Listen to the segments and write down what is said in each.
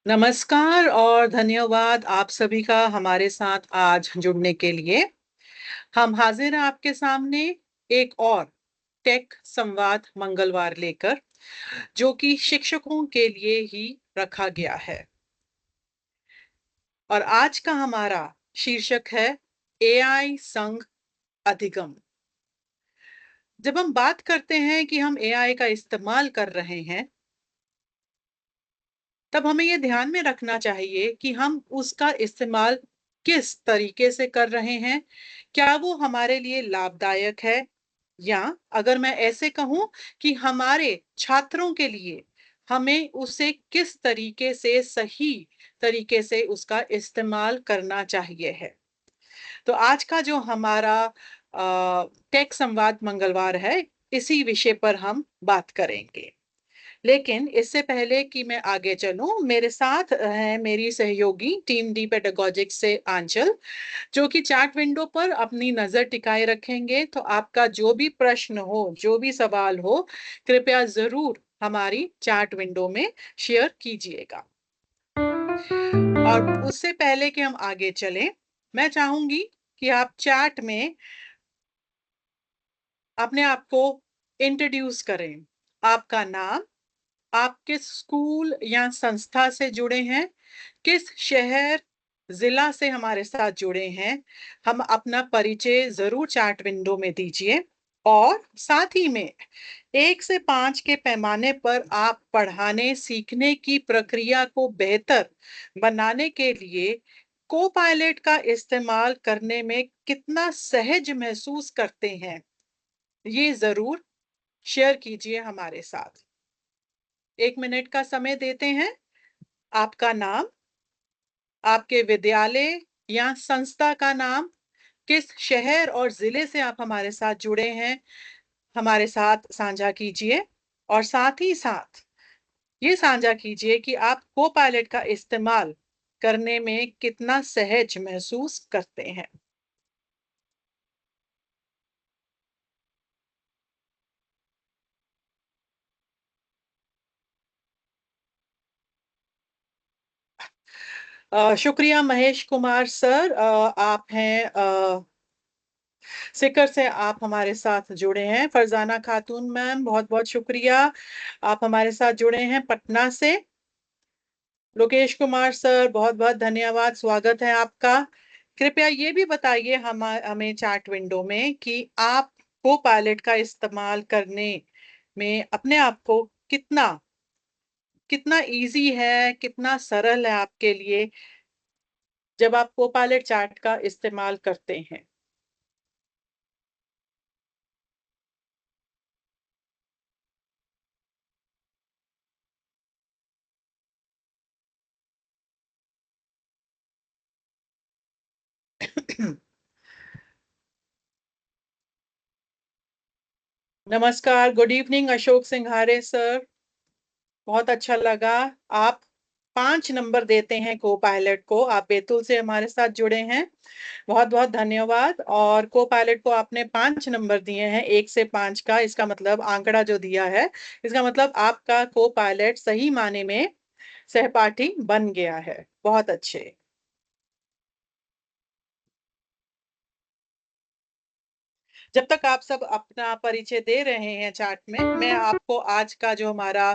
नमस्कार और धन्यवाद आप सभी का हमारे साथ आज जुड़ने के लिए। हम हाजिर हैं आपके सामने एक और टेक संवाद मंगलवार लेकर, जो कि शिक्षकों के लिए ही रखा गया है। और आज का हमारा शीर्षक है एआई संग अधिगम। जब हम बात करते हैं कि हम एआई का इस्तेमाल कर रहे हैं, तब हमें ये ध्यान में रखना चाहिए कि हम उसका इस्तेमाल किस तरीके से कर रहे हैं। क्या वो हमारे लिए लाभदायक है? या अगर मैं ऐसे कहूँ कि हमारे छात्रों के लिए हमें उसे किस तरीके से सही तरीके से उसका इस्तेमाल करना चाहिए है। तो आज का जो हमारा टेक संवाद मंगलवार है, इसी विषय पर हम बात करेंगे। लेकिन इससे पहले कि मैं आगे चलूं, मेरे साथ है मेरी सहयोगी टीम डी पेडागोजिक्स से आंचल, जो कि चैट विंडो पर अपनी नजर टिकाए रखेंगे। तो आपका जो भी प्रश्न हो, जो भी सवाल हो, कृपया जरूर हमारी चैट विंडो में शेयर कीजिएगा। और उससे पहले कि हम आगे चलें, मैं चाहूंगी कि आप चैट में अपने आप को इंट्रोड्यूस करें। आपका नाम, आप किस स्कूल या संस्था से जुड़े हैं, किस शहर, जिला से हमारे साथ जुड़े हैं। हम अपना परिचय जरूर चैट विंडो में दीजिए। और साथ ही में 1 से 5 के पैमाने पर आप पढ़ाने सीखने की प्रक्रिया को बेहतर बनाने के लिए को पायलट का इस्तेमाल करने में कितना सहज महसूस करते हैं, ये जरूर शेयर कीजिए हमारे साथ। 1 मिनट का समय देते हैं। आपका नाम, आपके विद्यालय या संस्था का नाम, किस शहर और जिले से आप हमारे साथ जुड़े हैं, हमारे साथ साझा कीजिए। और साथ ही साथ ये साझा कीजिए कि आप को पायलट का इस्तेमाल करने में कितना सहज महसूस करते हैं। शुक्रिया महेश कुमार सर। आप हैं सिकर से, आप हमारे साथ जुड़े हैं। फरजाना खातून मैम, बहुत बहुत शुक्रिया, आप हमारे साथ जुड़े हैं पटना से। लोकेश कुमार सर, बहुत बहुत धन्यवाद, स्वागत है आपका। कृपया ये भी बताइए हमें चैट विंडो में कि आप को पायलट का इस्तेमाल करने में अपने आप को कितना कितना इजी है, कितना सरल है आपके लिए जब आप को पायलट चैट का इस्तेमाल करते हैं। नमस्कार, गुड इवनिंग अशोक सिंघारे सर, बहुत अच्छा लगा। आप 5 नंबर देते हैं को पायलट को, आप बैतूल से हमारे साथ जुड़े हैं, बहुत बहुत धन्यवाद। और को पायलट को आपने 5 नंबर दिए हैं, 1 से 5 का, इसका मतलब आंकड़ा जो दिया है, इसका मतलब आपका को पायलट सही माने में सहपाठी बन गया है। बहुत अच्छे। जब तक आप सब अपना परिचय दे रहे हैं चैट में, मैं आपको आज का जो हमारा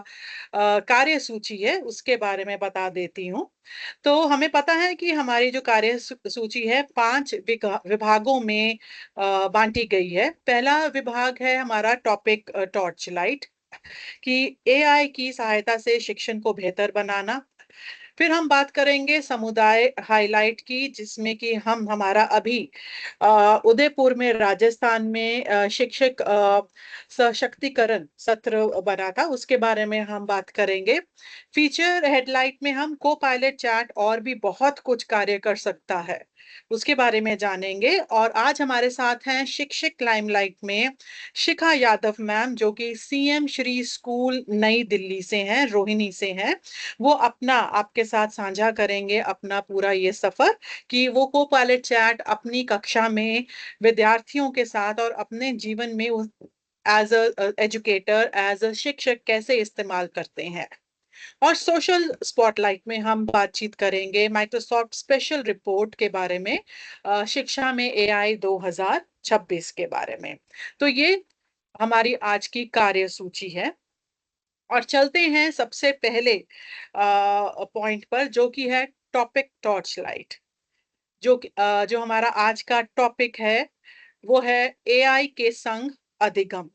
कार्य सूची है उसके बारे में बता देती हूँ। तो हमें पता है कि हमारी जो कार्य सूची है 5 विभागों में बांटी गई है। पहला विभाग है हमारा टॉपिक टॉर्च लाइट, कि एआई की सहायता से शिक्षण को बेहतर बनाना। फिर हम बात करेंगे समुदाय हाइलाइट की, जिसमें कि हम हमारा अभी उदयपुर में राजस्थान में शिक्षक सशक्तिकरण सत्र बना था, उसके बारे में हम बात करेंगे। फीचर हेडलाइट में हम को पायलट चैट और भी बहुत कुछ कार्य कर सकता है, उसके बारे में जानेंगे। और आज हमारे साथ हैं शिक्षक लाइमलाइट में शिखा यादव मैम, जो कि सीएम श्री स्कूल नई दिल्ली से हैं, रोहिणी से हैं। वो अपना आपके साथ साझा करेंगे अपना पूरा ये सफर, कि वो को पायलट चैट अपनी कक्षा में विद्यार्थियों के साथ और अपने जीवन में as a educator, as a शिक्षक कैसे इस्तेमाल करते हैं। और सोशल स्पॉटलाइट में हम बातचीत करेंगे माइक्रोसॉफ्ट स्पेशल रिपोर्ट के बारे में, शिक्षा में एआई 2026 के बारे में। तो ये हमारी आज की कार्यसूची है और चलते हैं सबसे पहले पॉइंट पर, जो कि है टॉपिक टॉर्च लाइट। जो हमारा आज का टॉपिक है वो है एआई के संग अधिगम।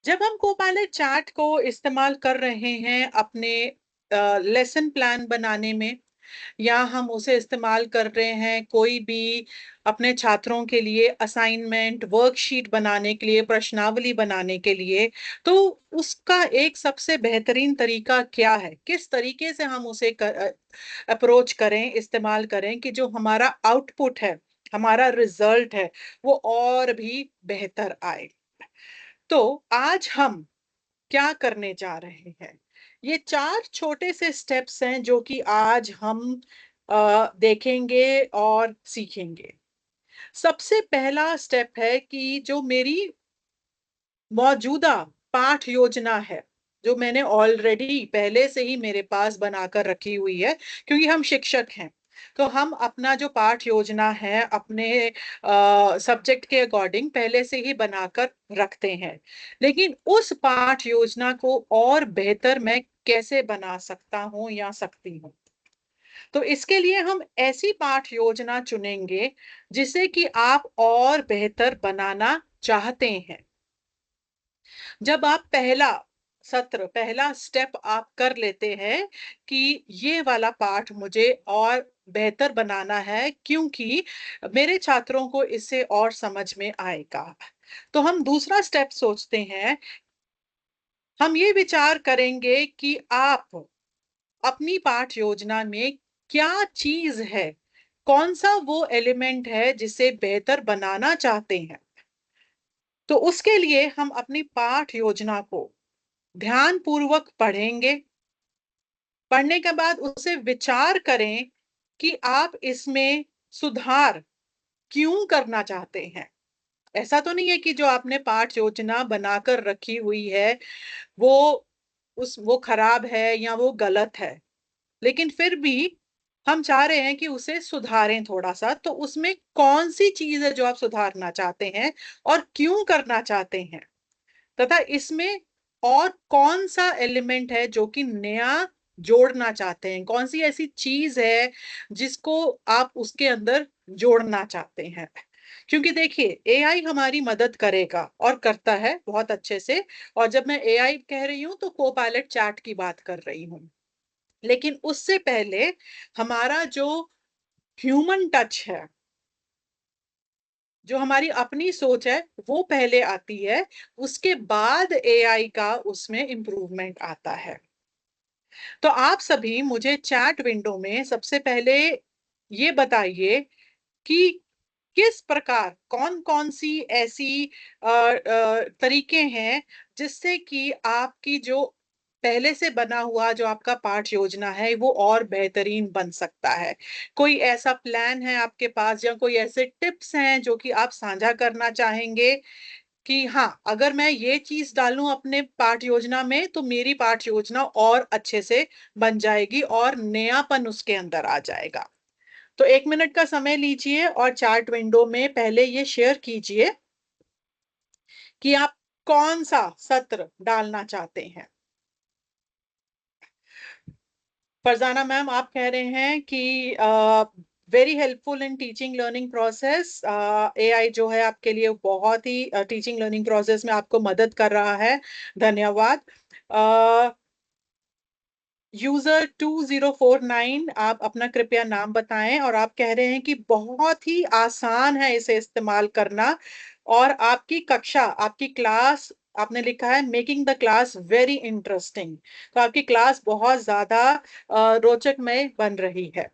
जब हम कोपायलट चैट को इस्तेमाल कर रहे हैं अपने लेसन प्लान बनाने में, या हम उसे इस्तेमाल कर रहे हैं कोई भी अपने छात्रों के लिए असाइनमेंट वर्कशीट बनाने के लिए, प्रश्नावली बनाने के लिए, तो उसका एक सबसे बेहतरीन तरीका क्या है, किस तरीके से हम उसे अप्रोच करें, इस्तेमाल करें कि जो हमारा आउटपुट है, हमारा रिजल्ट है, वो और भी बेहतर आए। तो आज हम क्या करने जा रहे हैं, ये चार छोटे से स्टेप्स हैं जो कि आज हम देखेंगे और सीखेंगे। सबसे पहला स्टेप है कि जो मेरी मौजूदा पाठ योजना है, जो मैंने ऑलरेडी पहले से ही मेरे पास बनाकर रखी हुई है, क्योंकि हम शिक्षक हैं, तो हम अपना जो पाठ योजना है अपने सब्जेक्ट के अकॉर्डिंग पहले से ही बनाकर रखते हैं। लेकिन उस पाठ योजना को और बेहतर मैं कैसे बना सकता हूँ या सकती हूँ, तो इसके लिए हम ऐसी पाठ योजना चुनेंगे जिसे कि आप और बेहतर बनाना चाहते हैं। जब आप पहला स्टेप आप कर लेते हैं कि ये वाला पाठ मुझे और बेहतर बनाना है, क्योंकि मेरे छात्रों को इससे और समझ में आएगा, तो हम दूसरा स्टेप सोचते हैं। हम ये विचार करेंगे कि आप अपनी पाठ योजना में क्या चीज है, कौन सा वो एलिमेंट है जिसे बेहतर बनाना चाहते हैं। तो उसके लिए हम अपनी पाठ योजना को ध्यान पूर्वक पढ़ेंगे। पढ़ने के बाद उसे विचार करें कि आप इसमें सुधार क्यों करना चाहते हैं। ऐसा तो नहीं है कि जो आपने पाठ योजना बनाकर रखी हुई है वो वो खराब है या वो गलत है, लेकिन फिर भी हम चाह रहे हैं कि उसे सुधारें थोड़ा सा। तो उसमें कौन सी चीज है जो आप सुधारना चाहते हैं और क्यों करना चाहते हैं, तथा इसमें और कौन सा एलिमेंट है जो कि नया जोड़ना चाहते हैं, कौन सी ऐसी चीज है जिसको आप उसके अंदर जोड़ना चाहते हैं। क्योंकि देखिए एआई हमारी मदद करेगा और करता है बहुत अच्छे से। और जब मैं एआई कह रही हूं तो कोपायलट चैट की बात कर रही हूं, लेकिन उससे पहले हमारा जो ह्यूमन टच है, जो हमारी अपनी सोच है, वो पहले आती है, उसके बाद एआई का उसमें इम्प्रूवमेंट आता है। तो आप सभी मुझे चैट विंडो में सबसे पहले ये बताइए कि किस प्रकार कौन-कौन सी ऐसी तरीके हैं जिससे कि आपकी जो पहले से बना हुआ जो आपका पाठ योजना है वो और बेहतरीन बन सकता है। कोई ऐसा प्लान है आपके पास या कोई ऐसे टिप्स हैं जो कि आप साझा करना चाहेंगे कि हाँ, अगर मैं ये चीज़ डालूँ अपने पाठ योजना में तो मेरी पाठ योजना और अच्छे से बन जाएगी और नयापन उसके अंदर आ जाएगा। तो 1 मिनट का समय लीजिए और चैट विंडो में पहले ये शेयर कीजिए कि आप कौन-सा सत्र डालना चाहते हैं। फरज़ाना मैम आप कह रहे हैं कि very helpful in teaching learning process. AI जो है आपके लिए बहुत ही टीचिंग लर्निंग प्रोसेस में आपको मदद कर रहा है। धन्यवाद। अ, यूज़र 2049 आप अपना कृपया नाम बताएँ और आप कह रहे हैं कि बहुत ही आसान है इसे इस्तेमाल करना और आपकी कक्षा, आपकी क्लास आपने लिखा है making the class very interesting. तो आपकी क्लास बहुत ज़्यादा रोचकमय बन रही है।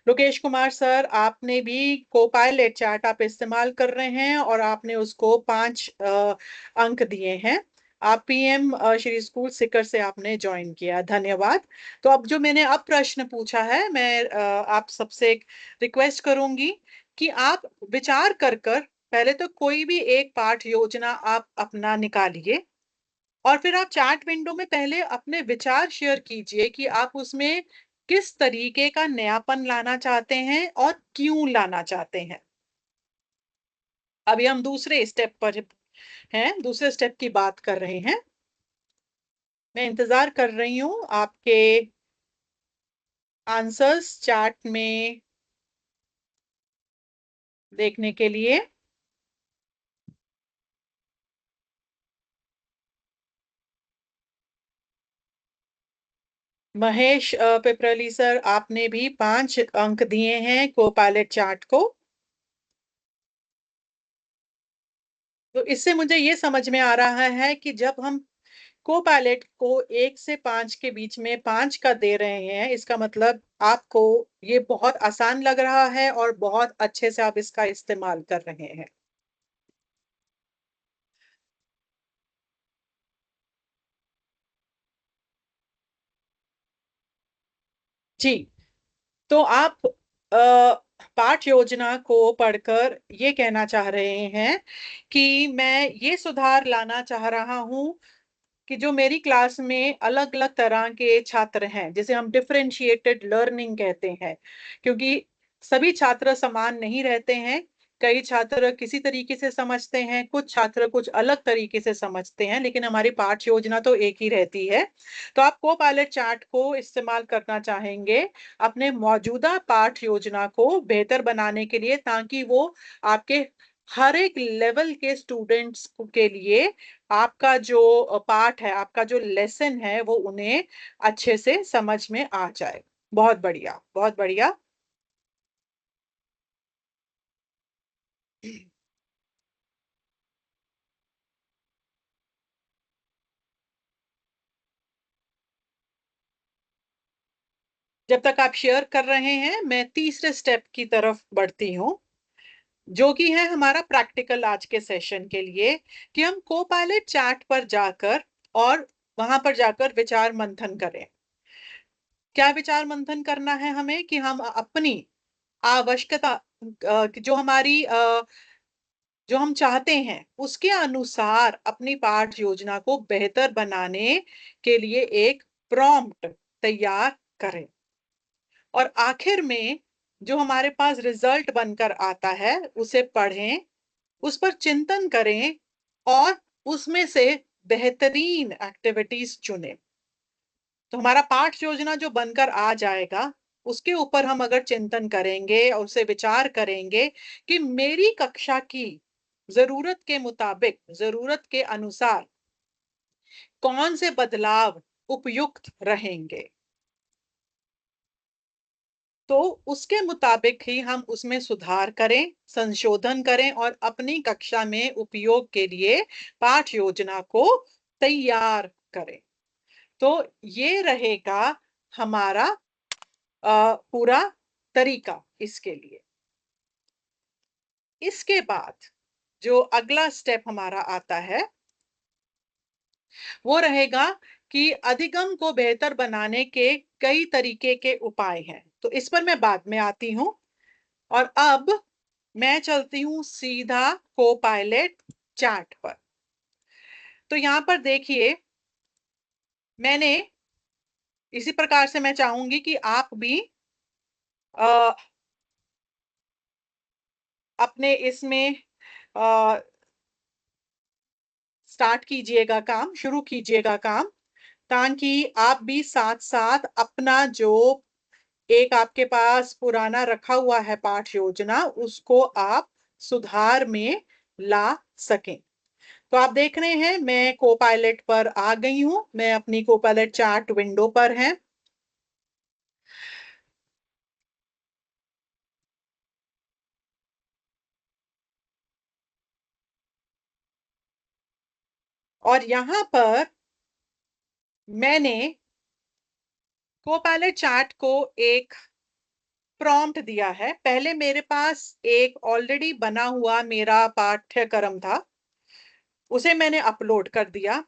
लोकेश कुमार सर आपने भी कोपायलट चैट आप इस्तेमाल कर रहे हैं और आपने उसको 5 अंक दिए हैं। आप पीएम श्री स्कूल सीकर से आपने जॉइन किया, धन्यवाद। तो अब जो मैंने अब प्रश्न पूछा है, मैं आप सबसे एक रिक्वेस्ट करूँगी कि आप विचार कर पहले तो कोई भी एक पाठ योजना आप अपना निकालिए। और फिर आप चैट विंडो में पहले अपने विचार शेयर कीजिए कि आप उसमें किस तरीके का नयापन लाना चाहते हैं और क्यों लाना चाहते हैं। अभी हम दूसरे स्टेप पर हैं, दूसरे स्टेप की बात कर रहे हैं। मैं इंतज़ार कर रही हूँ आपके आंसर्स चैट में देखने के लिए। महेश पिपरली सर, आपने भी 5 अंक दिए हैं को-पायलट चार्ट को। तो इससे मुझे ये समझ में आ रहा है कि जब हम को-पायलट को 1 से 5 के बीच में 5 का दे रहे हैं, इसका मतलब आपको ये बहुत आसान लग रहा है और बहुत अच्छे से आप इसका इस्तेमाल कर रहे हैं। जी, तो आप पाठ योजना को पढ़कर ये कहना चाह रहे हैं कि मैं ये सुधार लाना चाह रहा हूँ कि जो मेरी क्लास में अलग-अलग तरह के छात्र हैं, जिसे हम डिफरेंशिएटेड लर्निंग कहते हैं, क्योंकि सभी छात्र समान नहीं रहते हैं। कई छात्र किसी तरीके से समझते हैं, कुछ छात्र कुछ अलग तरीके से समझते हैं, लेकिन हमारी पाठ योजना तो एक ही रहती है। तो आप को-पायलट चार्ट को इस्तेमाल करना चाहेंगे, अपने मौजूदा पाठ योजना को बेहतर बनाने के लिए, ताकि वो आपके हर एक लेवल के स्टूडेंट्स के लिए आपका जो पाठ है, आपका जो लेसन है, वो उन्हें अच्छे से समझ में आ जाए। बहुत बढ़िया, बहुत बढ़िया। जब तक आप शेयर कर रहे हैं, मैं तीसरे स्टेप की तरफ बढ़ती हूँ, जो कि है हमारा प्रैक्टिकल आज के सेशन के लिए, कि हम को-पायलट चैट पर जाकर और वहाँ पर जाकर विचार मंथन करें। क्या विचार मंथन करना है हमें? कि हम अपनी आवश्यकता जो हमारी जो हम चाहते हैं, उसके अनुसार अपनी पाठ योजना को बेहतर बनाने के लिए एक प्रॉम्प्ट तैयार करें। और आखिर में जो हमारे पास रिज़ल्ट बनकर आता है, उसे पढ़ें, उस पर चिंतन करें और उसमें से बेहतरीन एक्टिविटीज़ चुनें। तो हमारा पाठ योजना जो बनकर आ जाएगा, उसके ऊपर हम अगर चिंतन करेंगे और उसे विचार करेंगे कि मेरी कक्षा की ज़रूरत के मुताबिक, ज़रूरत के अनुसार कौन से बदलाव उपयुक्त रहेंगे। तो उसके मुताबिक ही हम उसमें सुधार करें, संशोधन करें और अपनी कक्षा में उपयोग के लिए पाठ योजना को तैयार करें। तो ये रहेगा हमारा पूरा तरीका इसके लिए। इसके बाद जो अगला स्टेप हमारा आता है, वो रहेगा कि अधिगम को बेहतर बनाने के कई तरीके के उपाय हैं। तो इस पर मैं बाद में आती हूँ और अब मैं चलती हूँ सीधा को-पायलट चैट पर। तो यहाँ पर देखिए, मैंने इसी प्रकार से मैं चाहूँगी कि आप भी अ, अपने इसमें अ, स्टार्ट कीजिएगा काम, शुरू कीजिएगा काम, ताकि आप भी साथ-साथ अपना जो एक आपके पास पुराना रखा हुआ है पाठ योजना, उसको आप सुधार में ला सकें। तो आप देख रहे हैं मैं को-पायलट पर आ गई हूँ, मैं अपनी को-पायलट चैट विंडो पर हैं। और यहाँ पर मैंने को-पायलट चैट को एक प्रॉम्प्ट दिया है। पहले मेरे पास एक ऑलरेडी बना हुआ मेरा पाठ्यक्रम था, उसे मैंने अपलोड कर दिया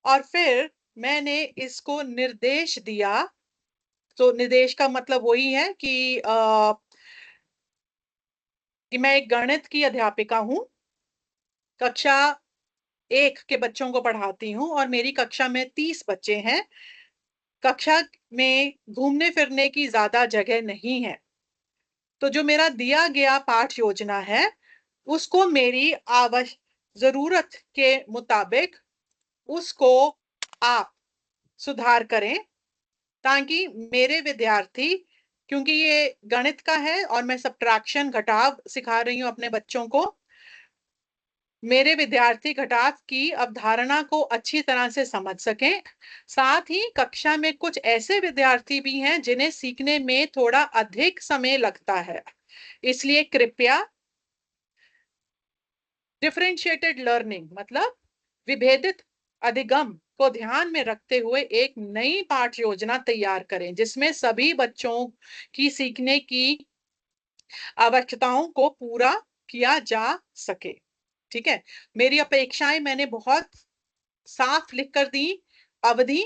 और फिर मैंने इसको निर्देश दिया। तो निर्देश का मतलब वही है कि मैं एक गणित की अध्यापिका हूँ, कक्षा 1 के बच्चों को पढ़ाती हूँ और मेरी कक्षा में 30 बच्चे हैं। कक्षा में घूमने-फिरने की ज़्यादा जगह नहीं है। तो जो मेरा दिया गया पाठ योजना है, उसको मेरी ज़रूरत के मुताबिक उसको आप सुधार करें, ताकि मेरे विद्यार्थी, क्योंकि ये गणित का है और मैं सब्ट्रैक्शन घटाव सिखा रही हूँ अपने बच्चों को, मेरे विद्यार्थी घटाव की अवधारणा को अच्छी तरह से समझ सकें। साथ ही कक्षा में कुछ ऐसे विद्यार्थी भी हैं जिन्हें सीखने में थोड़ा अधिक समय लगता है। इसलिए कृपया डिफरेंशिएटेड लर्निंग मतलब विभेदित अधिगम को ध्यान में रखते हुए एक नई पाठ योजना तैयार करें, जिसमें सभी बच्चों की सीखने की आवश्यकताओं को पूरा किया जा सके। ठीक है? मेरी अपेक्षाएँ मैंने बहुत साफ लिख कर दी। अवधि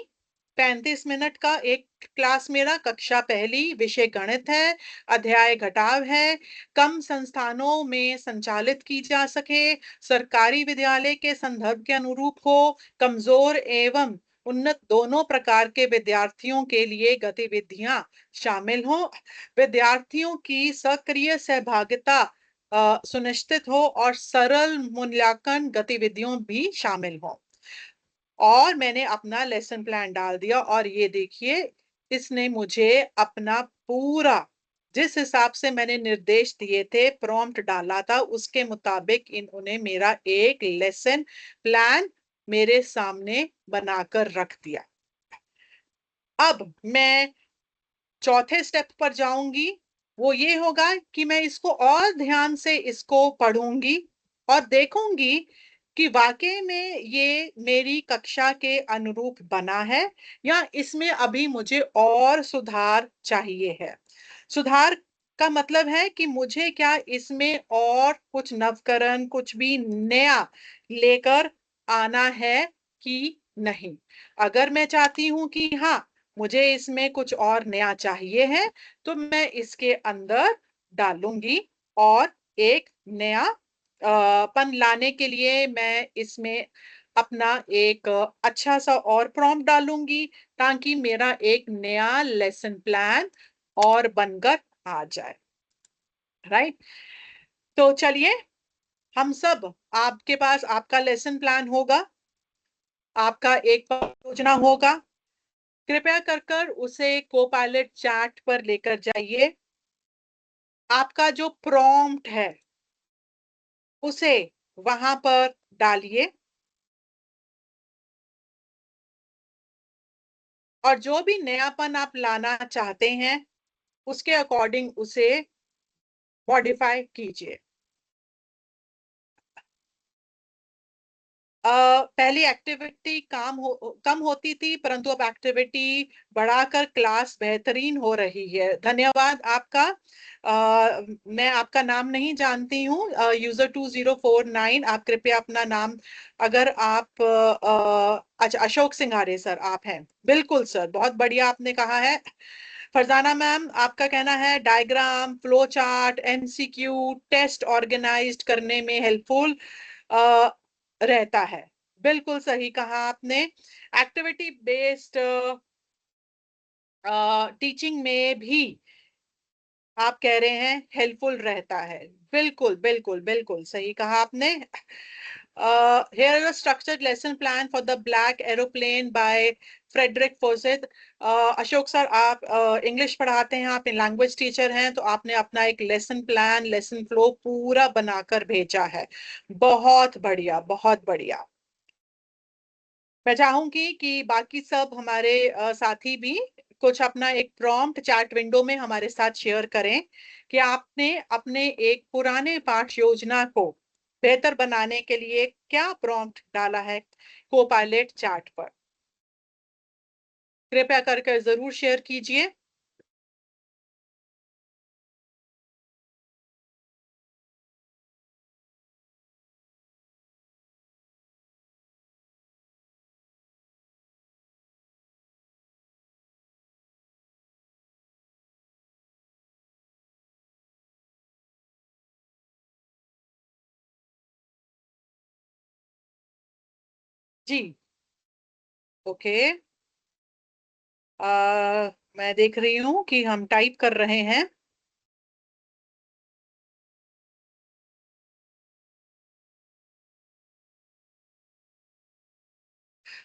35 मिनट का एक क्लास मेरा, कक्षा पहली, विषय गणित है, अध्याय घटाव है, कम संस्थानों में संचालित की जा सके, सरकारी विद्यालय के संदर्भ के अनुरूप हो, कमजोर एवं उन्नत दोनों प्रकार के विद्यार्थियों के लिए गतिविधियां शामिल हों, विद्यार्थियों की सक्रिय सहभागिता सुनिश्चित हो और सरल मूल्यांकन गतिविधियों भी शामिल हों। और मैंने अपना लेसन प्लान डाल दिया और ये देखिए, इसने मुझे अपना पूरा, जिस हिसाब से मैंने निर्देश दिए थे, प्रॉम्प्ट डाला था, उसके मुताबिक इन्होंने मेरा एक लेसन प्लान मेरे सामने बनाकर रख दिया। अब मैं चौथे स्टेप पर जाऊंगी। वो ये होगा कि मैं इसको और ध्यान से इसको पढ़ूंगी और देखूंगी कि वाकई में ये मेरी कक्षा के अनुरूप बना है या इसमें अभी मुझे और सुधार चाहिए है। सुधार का मतलब है कि मुझे क्या इसमें और कुछ नवकरण, कुछ भी नया लेकर आना है कि नहीं। अगर मैं चाहती हूं कि हाँ, मुझे इसमें कुछ और नया चाहिए है, तो मैं इसके अंदर डालूंगी और एक नया पन लाने के लिए मैं इसमें अपना एक अच्छा सा और प्रॉम्प्ट डालूंगी, ताकि मेरा एक नया लेसन प्लान और बनकर आ जाए। राइट? तो चलिए, हम सब, आपके पास आपका लेसन प्लान होगा, आपका एक योजना होगा। कृपया कर कर उसे कोपायलट चैट पर लेकर जाइए। आपका जो प्रॉम्प्ट है उसे वहां पर डालिए और जो भी नयापन आप लाना चाहते हैं उसके अकॉर्डिंग उसे मॉडिफाई कीजिए। पहली एक्टिविटी कम होती थी, परंतु अब एक्टिविटी बढ़ाकर क्लास बेहतरीन हो रही है। धन्यवाद आपका। मैं आपका नाम नहीं जानती हूँ, यूजर 2049। आप कृपया अपना नाम, अगर आप अच्छा, अशोक सिंघारे सर आप हैं? बिल्कुल सर, बहुत बढ़िया आपने कहा है। फरजाना मैम, आपका कहना है diagram, flow chart, MCQ test organised करने में हेल्पफुल रहता है। बिल्कुल सही कहा आपने। एक्टिविटी बेस्ड टीचिंग में भी आप कह रहे हैं हेल्पफुल रहता है। बिल्कुल बिल्कुल बिल्कुल सही कहा आपने। Here is a structured lesson plan for the Black Aeroplane by Frederick Forsyth. Ashok sir, आप इंग्लिश पढ़ाते हैं, आप लैंग्वेज टीचर हैं, तो आपने अपना एक लेसन प्लान, लेसन फ्लो पूरा बनाकर भेजा है। बहुत बढ़िया, बहुत बढ़िया। मैं चाहूंगी कि बाकी सब हमारे साथी भी कुछ अपना एक प्रॉम्प्ट चैट विंडो में हमारे साथ शेयर करें कि आपने अपने एक पुराने पाठ योजना को बेहतर बनाने के लिए क्या प्रॉम्प्ट डाला है कोपायलट चैट पर। कृपया करके जरूर शेयर कीजिए। जी। ओके। मैं देख रही हूँ कि हम टाइप कर रहे हैं।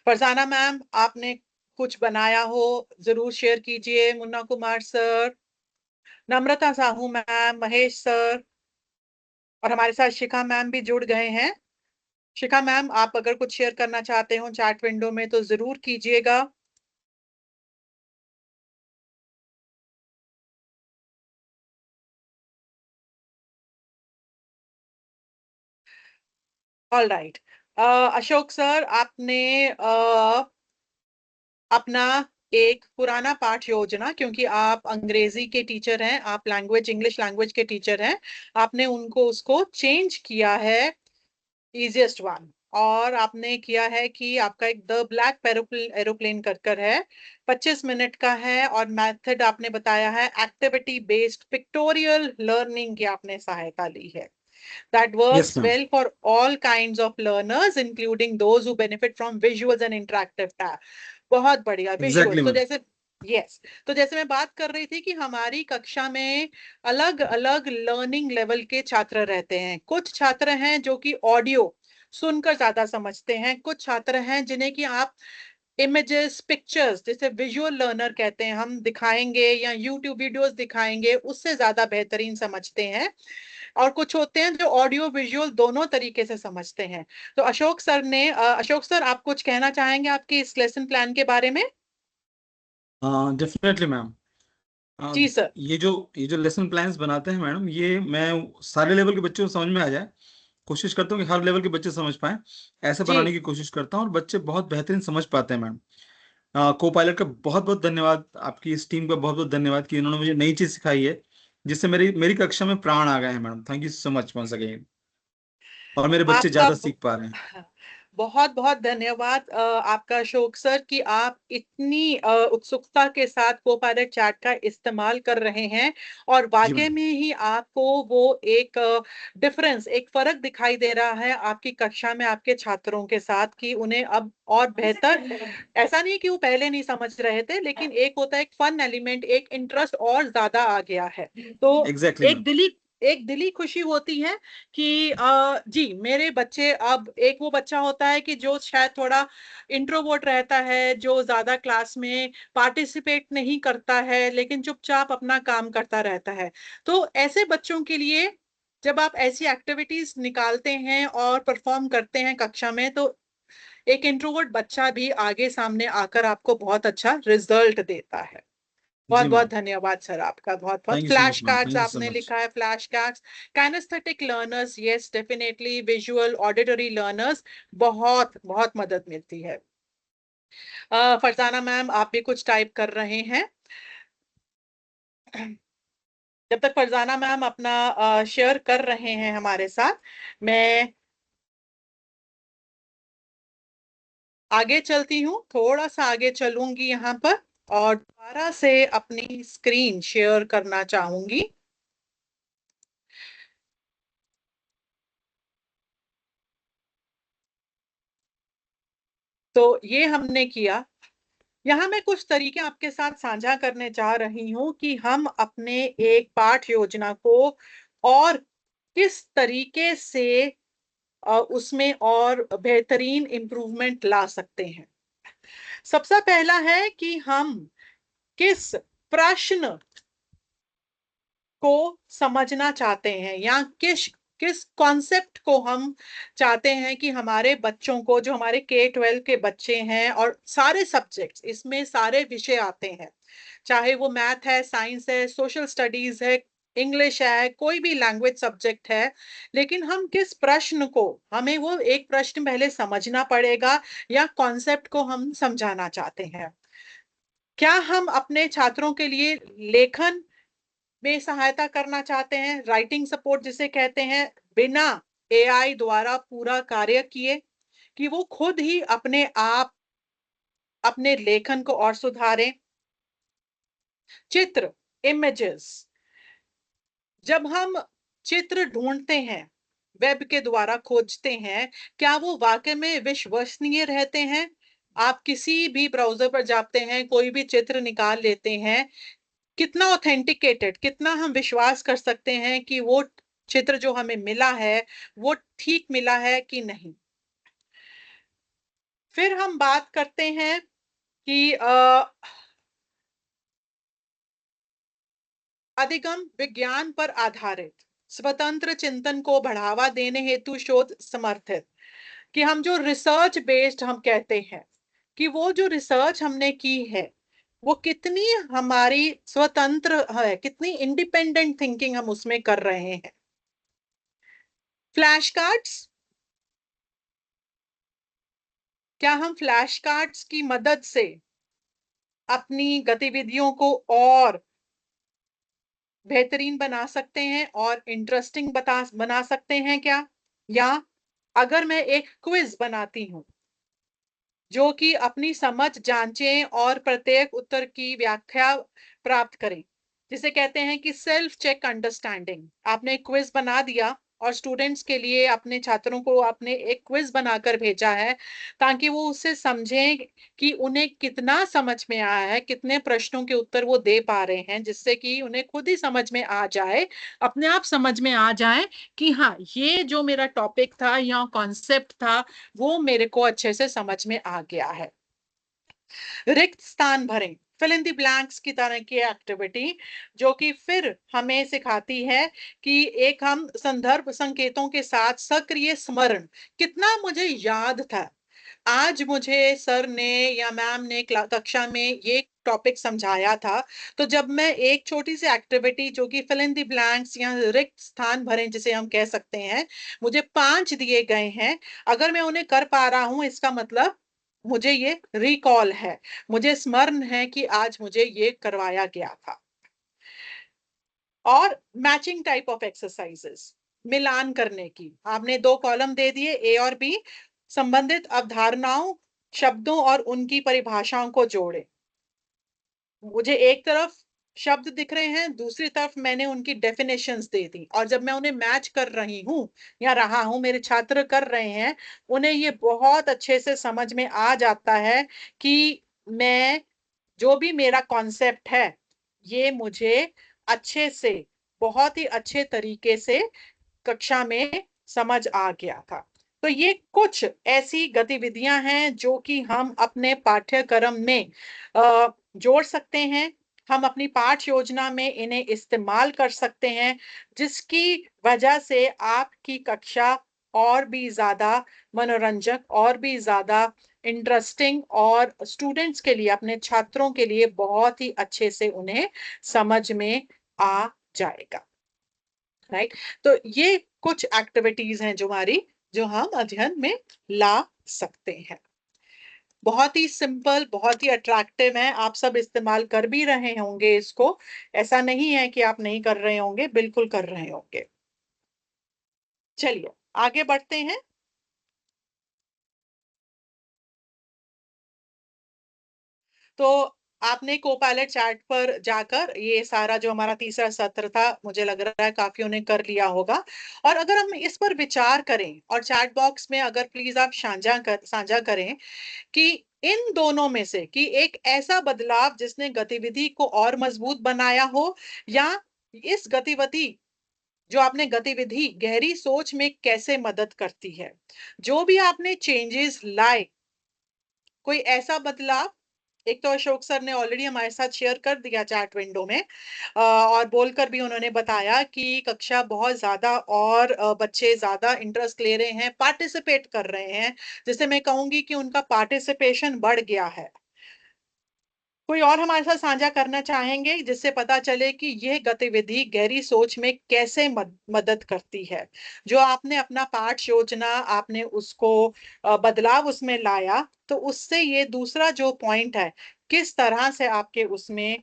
फरजाना मैम, आपने कुछ बनाया हो जरूर शेयर कीजिए। मुन्ना कुमार सर, नम्रता साहू मैम, महेश सर, और हमारे साथ शिखा मैम भी जुड़ गए हैं। शिखा मैम, आप अगर कुछ शेयर करना चाहते हो चैट विंडो में तो जरूर कीजिएगा। All right. अशोक सर, आपने अपना एक पुराना पाठ योजना, क्योंकि आप अंग्रेजी के टीचर हैं, आप लैंग्वेज इंग्लिश लैंग्वेज के टीचर हैं, आपने उनको उसको चेंज किया है इजिएस्ट वन। और आपने किया है कि आपका एक द ब्लैक एरोप्लेन कर कर है, 25 मिनट का है, और मेथड आपने बताया है एक्टिविटी बेस्ड पिक्टोरियल लर्निंग की आपने सहायता ली है। That yes works ma'am. well for all kinds of learners, including those who benefit from visuals and interactive tasks. बहुत बढ़िया एग्जैक्टली विजुअल्स। तो मैम। जैसे यस, तो जैसे मैं बात कर रही थी कि हमारी कक्षा में अलग अलग लर्निंग लेवल के छात्र रहते हैं। कुछ छात्र हैं जो कि ऑडियो सुनकर ज्यादा समझते हैं, कुछ छात्र हैं जिन्हें कि आप इमेजेस पिक्चर्स, जैसे विजुअल लर्नर कहते हैं, हम दिखाएंगे या यूट्यूब वीडियोस दिखाएंगे उससे ज्यादा बेहतरीन समझते हैं। और कुछ होते हैं जो ऑडियो विजुअल दोनों तरीके से समझते हैं। तो अशोक सर, आप कुछ कहना चाहेंगे आपके इस लेसन प्लान के बारे में? Definitely ma'am. जी सर। ये जो लेसन प्लान्स बनाते हैं मैडम, ये मैं सारे लेवल के बच्चों को समझ में आ जाए, कोशिश करता हूँ कि हर लेवल के बच्चे समझ पाएं, ऐसे जी। बनाने की कोशिश करता हूँ, और बच्चे बहुत बेहतरीन समझ पाते हैं मैम। को पायलट का बहुत बहुत धन्यवाद, आपकी इस टीम का बहुत बहुत धन्यवाद कि इन्होंने मुझे नई चीज सिखाई है, जिससे मेरी मेरी कक्षा में प्राण आ गए हैं madam. Thank you so much once again. और मेरे बच्चे आपका ज्यादा सीख पा रहे हैं। बहुत बहुत धन्यवाद आपका अशोक सर, कि आप इतनी उत्सुकता के साथ कोपायलट चैट का इस्तेमाल कर रहे हैं, और जी वाकई मैडम। में ही आपको वो एक डिफरेंस, एक फर्क दिखाई दे रहा है आपकी कक्षा में आपके छात्रों के साथ, कि उन्हें अब और बेहतर, ऐसा नहीं कि वो पहले नहीं समझ रहे थे, लेकिन एक होता है एक फन एलिमेंट, एक इंटरेस्ट और ज्यादा आ गया है। तो एग्जैक्टली एक मैम। दिली एक दिली खुशी होती है कि जी मेरे बच्चे, अब एक वो बच्चा होता है कि जो शायद थोड़ा इंट्रोवर्ट रहता है, जो ज्यादा क्लास में पार्टिसिपेट नहीं करता है, लेकिन चुपचाप अपना काम करता रहता है। तो ऐसे बच्चों के लिए जब आप ऐसी एक्टिविटीज निकालते हैं और परफॉर्म करते हैं कक्षा में, तो एक इंट्रोवर्ट बच्चा भी आगे सामने आकर आपको बहुत अच्छा रिजल्ट देता है। बहुत जी बहुत मैम। धन्यवाद सर आपका, बहुत बहुत। Thank you so flash much ma'am, cards thank you so आपने मच। लिखा है, flash cards. Kinaesthetic learners, yes definitely, visual auditory learners, बहुत बहुत मदद मिलती है। फरजाना मैम, आप भी कुछ टाइप कर रहे हैं। जब तक फरजाना मैम अपना शेयर कर रहे हैं हमारे साथ, मैं आगे चलती हूँ, थोड़ा सा आगे चलूंगी यहाँ पर, और दोबारा से अपनी स्क्रीन शेयर करना चाहूंगी। तो ये हमने किया। यहाँ मैं कुछ तरीके आपके साथ साझा करने जा रही हूँ कि हम अपने एक पाठ योजना को और किस तरीके से उसमें और बेहतरीन इम्प्रूवमेंट ला सकते हैं। सबसे पहला है कि हम किस प्रश्न को समझना चाहते हैं, या किस किस कॉन्सेप्ट को हम चाहते हैं कि हमारे बच्चों को, जो हमारे K-12 के बच्चे हैं, और सारे सब्जेक्ट्स इसमें सारे विषय आते हैं, चाहे वो मैथ है, साइंस है, सोशल स्टडीज है, इंग्लिश है, कोई भी लैंग्वेज सब्जेक्ट है, लेकिन हम किस प्रश्न को, हमें वो एक प्रश्न पहले समझना पड़ेगा, या कॉन्सेप्ट को हम समझाना चाहते हैं। क्या हम अपने छात्रों के लिए लेखन में सहायता करना चाहते हैं, राइटिंग सपोर्ट जिसे कहते हैं, बिना एआई द्वारा पूरा कार्य किए, कि वो खुद ही अपने आप अपने लेखन को और सुधारें। चित्र, इमेजेस, जब हम चित्र ढूंढते हैं वेब के द्वारा खोजते हैं, क्या वो वाकई में विश्वसनीय रहते हैं? आप किसी भी ब्राउजर पर जाते हैं, कोई भी चित्र निकाल लेते हैं, कितना ऑथेंटिकेटेड, कितना हम विश्वास कर सकते हैं कि वो चित्र जो हमें मिला है, वो ठीक मिला है कि नहीं? फिर हम बात करते हैं कि अधिगम विज्ञान पर आधारित स्वतंत्र चिंतन को बढ़ावा देने हेतु शोध समर्थित, कि हम जो रिसर्च बेस्ड हम कहते हैं कि वो जो रिसर्च हमने की है वो कितनी हमारी स्वतंत्र है, कितनी इंडिपेंडेंट थिंकिंग हम उसमें कर रहे हैं। फ्लैश कार्ड्स, क्या हम फ्लैश कार्ड्स की मदद से अपनी गतिविधियों को और बेहतरीन बना सकते हैं और इंटरेस्टिंग बना सकते हैं क्या? या अगर मैं एक क्विज बनाती हूँ जो कि अपनी समझ जांचें और प्रत्येक उत्तर की व्याख्या प्राप्त करें, जिसे कहते हैं कि सेल्फ चेक अंडरस्टैंडिंग। आपने एक क्विज बना दिया और स्टूडेंट्स के लिए, अपने छात्रों को आपने एक क्विज बनाकर भेजा है ताकि वो उससे समझें कि उन्हें कितना समझ में आया है, कितने प्रश्नों के उत्तर वो दे पा रहे हैं, जिससे कि उन्हें खुद ही समझ में आ जाए, अपने आप समझ में आ जाए कि हाँ, ये जो मेरा टॉपिक था या कॉन्सेप्ट था वो मेरे को अच्छे से समझ में आ गया है। रिक्त स्थान भरें, फिल इन द ब्लैंक्स की तरह की एक्टिविटी, जो कि फिर हमें सिखाती है कि एक हम संदर्भ संकेतों के साथ सक्रिय स्मरण, कितना मुझे याद था, आज मुझे सर ने या मैम ने कक्षा में ये टॉपिक समझाया था। तो जब मैं एक छोटी सी एक्टिविटी जो कि फिल इन द ब्लैंक्स या रिक्त स्थान भरें जिसे हम कह सकते हैं, मुझे 5 दिए गए हैं, अगर मैं उन्हें कर पा रहा हूं इसका मतलब मुझे ये रिकॉल है, मुझे स्मरण है कि आज मुझे ये करवाया गया था। और मैचिंग टाइप ऑफ एक्सरसाइजेस, मिलान करने की, आपने 2 कॉलम दे दिए ए और बी, संबंधित अवधारणाओं, शब्दों और उनकी परिभाषाओं को जोड़े। मुझे एक तरफ शब्द दिख रहे हैं, दूसरी तरफ मैंने उनकी डेफिनेशंस दे दी, और जब मैं उन्हें मैच कर रही हूं या रहा हूं, मेरे छात्र कर रहे हैं, उन्हें ये बहुत अच्छे से समझ में आ जाता है कि मैं, जो भी मेरा कॉन्सेप्ट है, ये मुझे अच्छे से, बहुत ही अच्छे तरीके से कक्षा में समझ आ गया था। तो ये कुछ ऐसी गतिविधियां हैं जो कि हम अपने पाठ्यक्रम में जोड़ सकते हैं, हम अपनी पाठ योजना में इन्हें इस्तेमाल कर सकते हैं, जिसकी वजह से आपकी कक्षा और भी ज्यादा मनोरंजक, और भी ज्यादा इंटरेस्टिंग, और स्टूडेंट्स के लिए, अपने छात्रों के लिए बहुत ही अच्छे से उन्हें समझ में आ जाएगा। राइट? तो ये कुछ एक्टिविटीज हैं जो हमारी, जो हम अध्ययन में ला सकते हैं। बहुत ही सिंपल, बहुत ही अट्रैक्टिव है, आप सब इस्तेमाल कर भी रहे होंगे इसको, ऐसा नहीं है कि आप नहीं कर रहे होंगे, बिल्कुल कर रहे होंगे। चलिए आगे बढ़ते हैं। तो आपने कोपायलट चैट पर जाकर ये सारा जो हमारा तीसरा सत्र था, मुझे लग रहा है काफी उन्हें कर लिया होगा। और अगर हम इस पर विचार करें, और चैट बॉक्स में अगर प्लीज आप साझा करें कि इन दोनों में से कि एक ऐसा बदलाव जिसने गतिविधि को और मजबूत बनाया हो, या इस गतिविधि, जो आपने गतिविधि गहरी सोच में कैसे मदद करती है, जो भी आपने चेंजेस लाए, कोई ऐसा बदलाव। एक तो अशोक सर ने ऑलरेडी हमारे साथ शेयर कर दिया चैट विंडो में, और बोलकर भी उन्होंने बताया कि कक्षा बहुत ज्यादा, और बच्चे ज्यादा इंटरेस्ट ले रहे हैं, पार्टिसिपेट कर रहे हैं, जिससे मैं कहूंगी कि उनका पार्टिसिपेशन बढ़ गया है। कोई और हमारे साथ साझा करना चाहेंगे जिससे पता चले कि यह गतिविधि गहरी सोच में कैसे मदद करती है? जो आपने अपना पाठ योजना, आपने उसको बदलाव उसमें लाया, तो उससे ये दूसरा जो पॉइंट है, किस तरह से आपके उसमें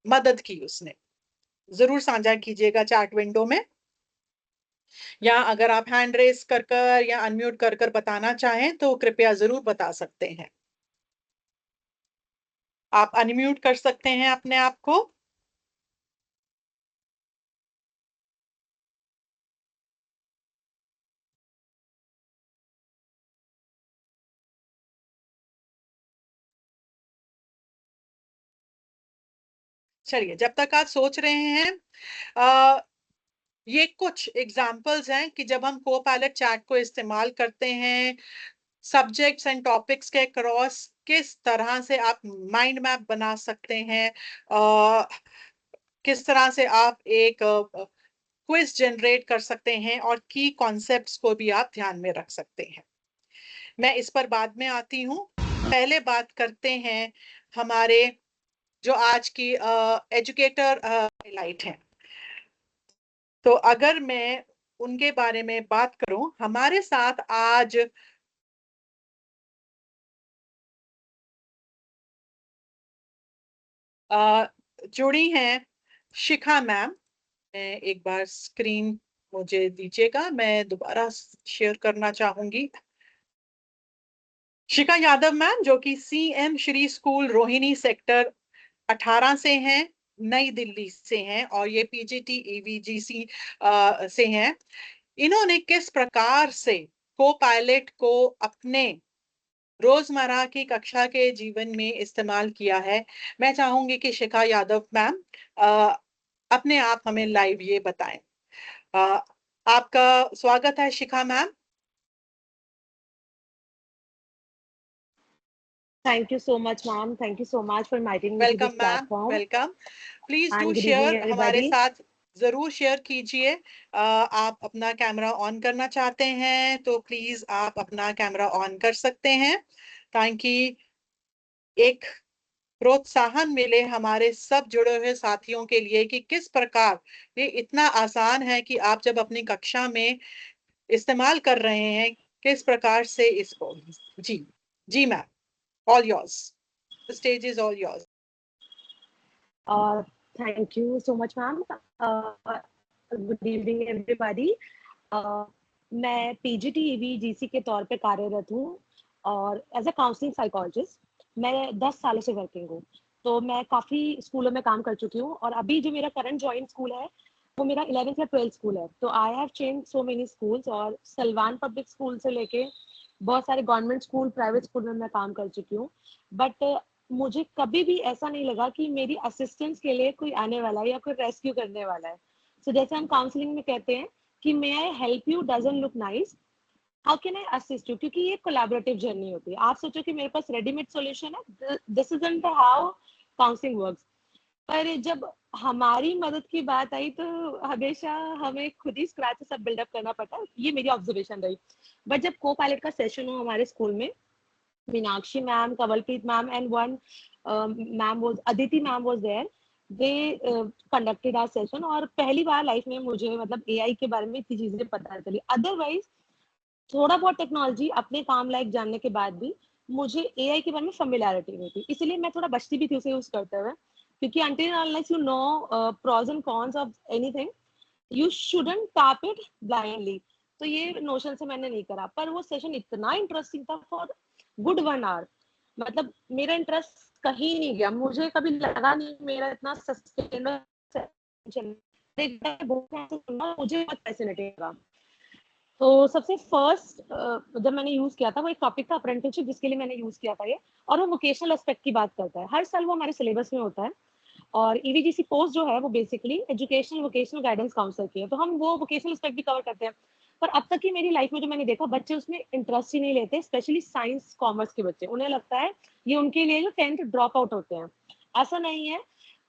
मदद की उसने, जरूर साझा कीजिएगा चैट विंडो में, या अगर आप हैंड रेस कर कर या अनम्यूट कर कर बताना चाहें तो कृपया जरूर बता सकते हैं। आप अनम्यूट कर सकते हैं अपने आप को। चलिए, जब तक आप सोच रहे हैं, अ, ये कुछ एग्जाम्पल्स हैं कि जब हम को-पायलट चैट को इस्तेमाल करते हैं, सब्जेक्ट्स एंड टॉपिक्स के क्रॉस किस तरह से आप माइंड मैप बना सकते हैं, किस तरह से आप एक क्विज जनरेट कर सकते हैं और की कॉन्सेप्ट्स को भी आप ध्यान में रख सकते हैं। मैं इस पर बाद में आती हूँ। पहले बात करते हैं हमारे जो आज की एजुकेटर हाइलाइट हैं। तो अगर मैं उनके बारे में बात करूं, हमारे साथ आज अ, जुड़ी हैं शिखा मैम। मैं एक बार स्क्रीन मुझे दीजिएगा, मैं दोबारा शेयर करना चाहूंगी। शिखा यादव मैम, जो कि CM Shri school Rohini sector 18 से हैं, नई दिल्ली से हैं, और ये पीजीटी ईवीजीसी से हैं। इन्होंने किस प्रकार से को पायलट को अपने रोजमर्रा की कक्षा के जीवन में इस्तेमाल किया है, मैं चाहूंगी कि शिखा यादव मैम अपने आप हमें लाइव ये बताएं। अ, आपका स्वागत है शिखा ma'am. Thank you so much, ma'am. Thank you so much for inviting me to welcome this ma'am, platform. Welcome. Please do And good evening, share हमारे everybody. साथ, जरूर शेयर कीजिए। आप अपना कैमरा ऑन करना चाहते हैं तो प्लीज आप अपना कैमरा ऑन कर सकते हैं, ताकि एक प्रोत्साहन मिले हमारे सब जुड़े हुए साथियों के लिए कि किस प्रकार ये इतना आसान है कि आप जब अपनी कक्षा में इस्तेमाल कर रहे हैं, किस प्रकार से इसको। जी, जी ma'am, all yours, the stage is all yours. Uh, Thank you so much, ma'am. Good evening, everybody. Uh, मैं पीजीटी ईवीजीसी के तौर पे कार्यरत हूँ और एज अ काउंसलिंग साइकोलॉजिस्ट मैं 10 सालों से वर्किंग हूँ। तो मैं काफ़ी स्कूलों में काम कर चुकी हूँ और अभी जो मेरा करंट जॉइन स्कूल है वो मेरा 11th या 12th स्कूल है। तो I have change so many schools और सलवान पब्लिक स्कूल से लेके बहुत सारे गवर्नमेंट स्कूल, प्राइवेट स्कूल में मैं काम कर चुकी हूँ। बट मुझे कभी भी ऐसा नहीं लगा कि मेरी असिस्टेंस के लिए कोई आने वाला है या कोई रेस्क्यू करने वाला है। सो जैसे हम काउंसलिंग में कहते हैं कि may I help you doesn't look nice, how can I assist you, क्योंकि ये कोलैबोरेटिव जर्नी होती है। आप सोचो कि मेरे पास रेडीमेड सॉल्यूशन है, this isn't how counselling works. पर जब हमारी मदद की बात आई तो हमेशा हमें खुद ही स्क्रैच से सब बिल्डअप करना पड़ता है, ये मेरी ऑब्जर्वेशन रही। बट जब को पायलट का सेशन हो हमारे स्कूल में, Meenakshi ma'am, Kavalpreet ma'am, and one Aditi ma'am was there. They conducted our session और पहली बार लाइफ में मुझे मतलब एआई के बारे में इतनी चीजें पता चली। अदरवाइज थोड़ा बहुत टेक्नोलॉजी अपने काम लायक जानने के बाद भी मुझे एआई के बारे में फेमिलियरिटी नहीं थी, इसलिए मैं थोड़ा बचती भी थी उसे यूज करते हुए, क्योंकि until unless you know pros and cons of anything, you shouldn't tap it blindly। तो ये नोशन से मैंने नहीं करा, पर वो सेशन इतना इंटरेस्टिंग था फॉर गुड 1 आवर। मतलब मेरा इंटरेस्ट कहीं नहीं गया, मुझे कभी लगा नहीं मेरा इतना सस्टेन मुझे बहुत फैसिनेटिंग लगा। तो सबसे फर्स्ट जब मैंने यूज किया था वो एक टॉपिक था अप्रेंटिसशिप, जिसके लिए मैंने यूज किया था ये, और वो वोकेशनल एस्पेक्ट की बात करता है। हर साल वो हमारे सिलेबस में होता है और ईवीजीसी पोस्ट जो है वो basically educational vocational guidance counsellor की है, तो हम वो वोकेशनल एस्पेक्ट भी कवर करते हैं। पर अब तक की मेरी लाइफ में जो मैंने देखा, बच्चे उसमें इंटरेस्ट ही नहीं लेते, स्पेशली साइंस कॉमर्स के बच्चे। उन्हें लगता है ये उनके लिए जो 10th ड्रॉप आउट होते हैं, ऐसा नहीं है।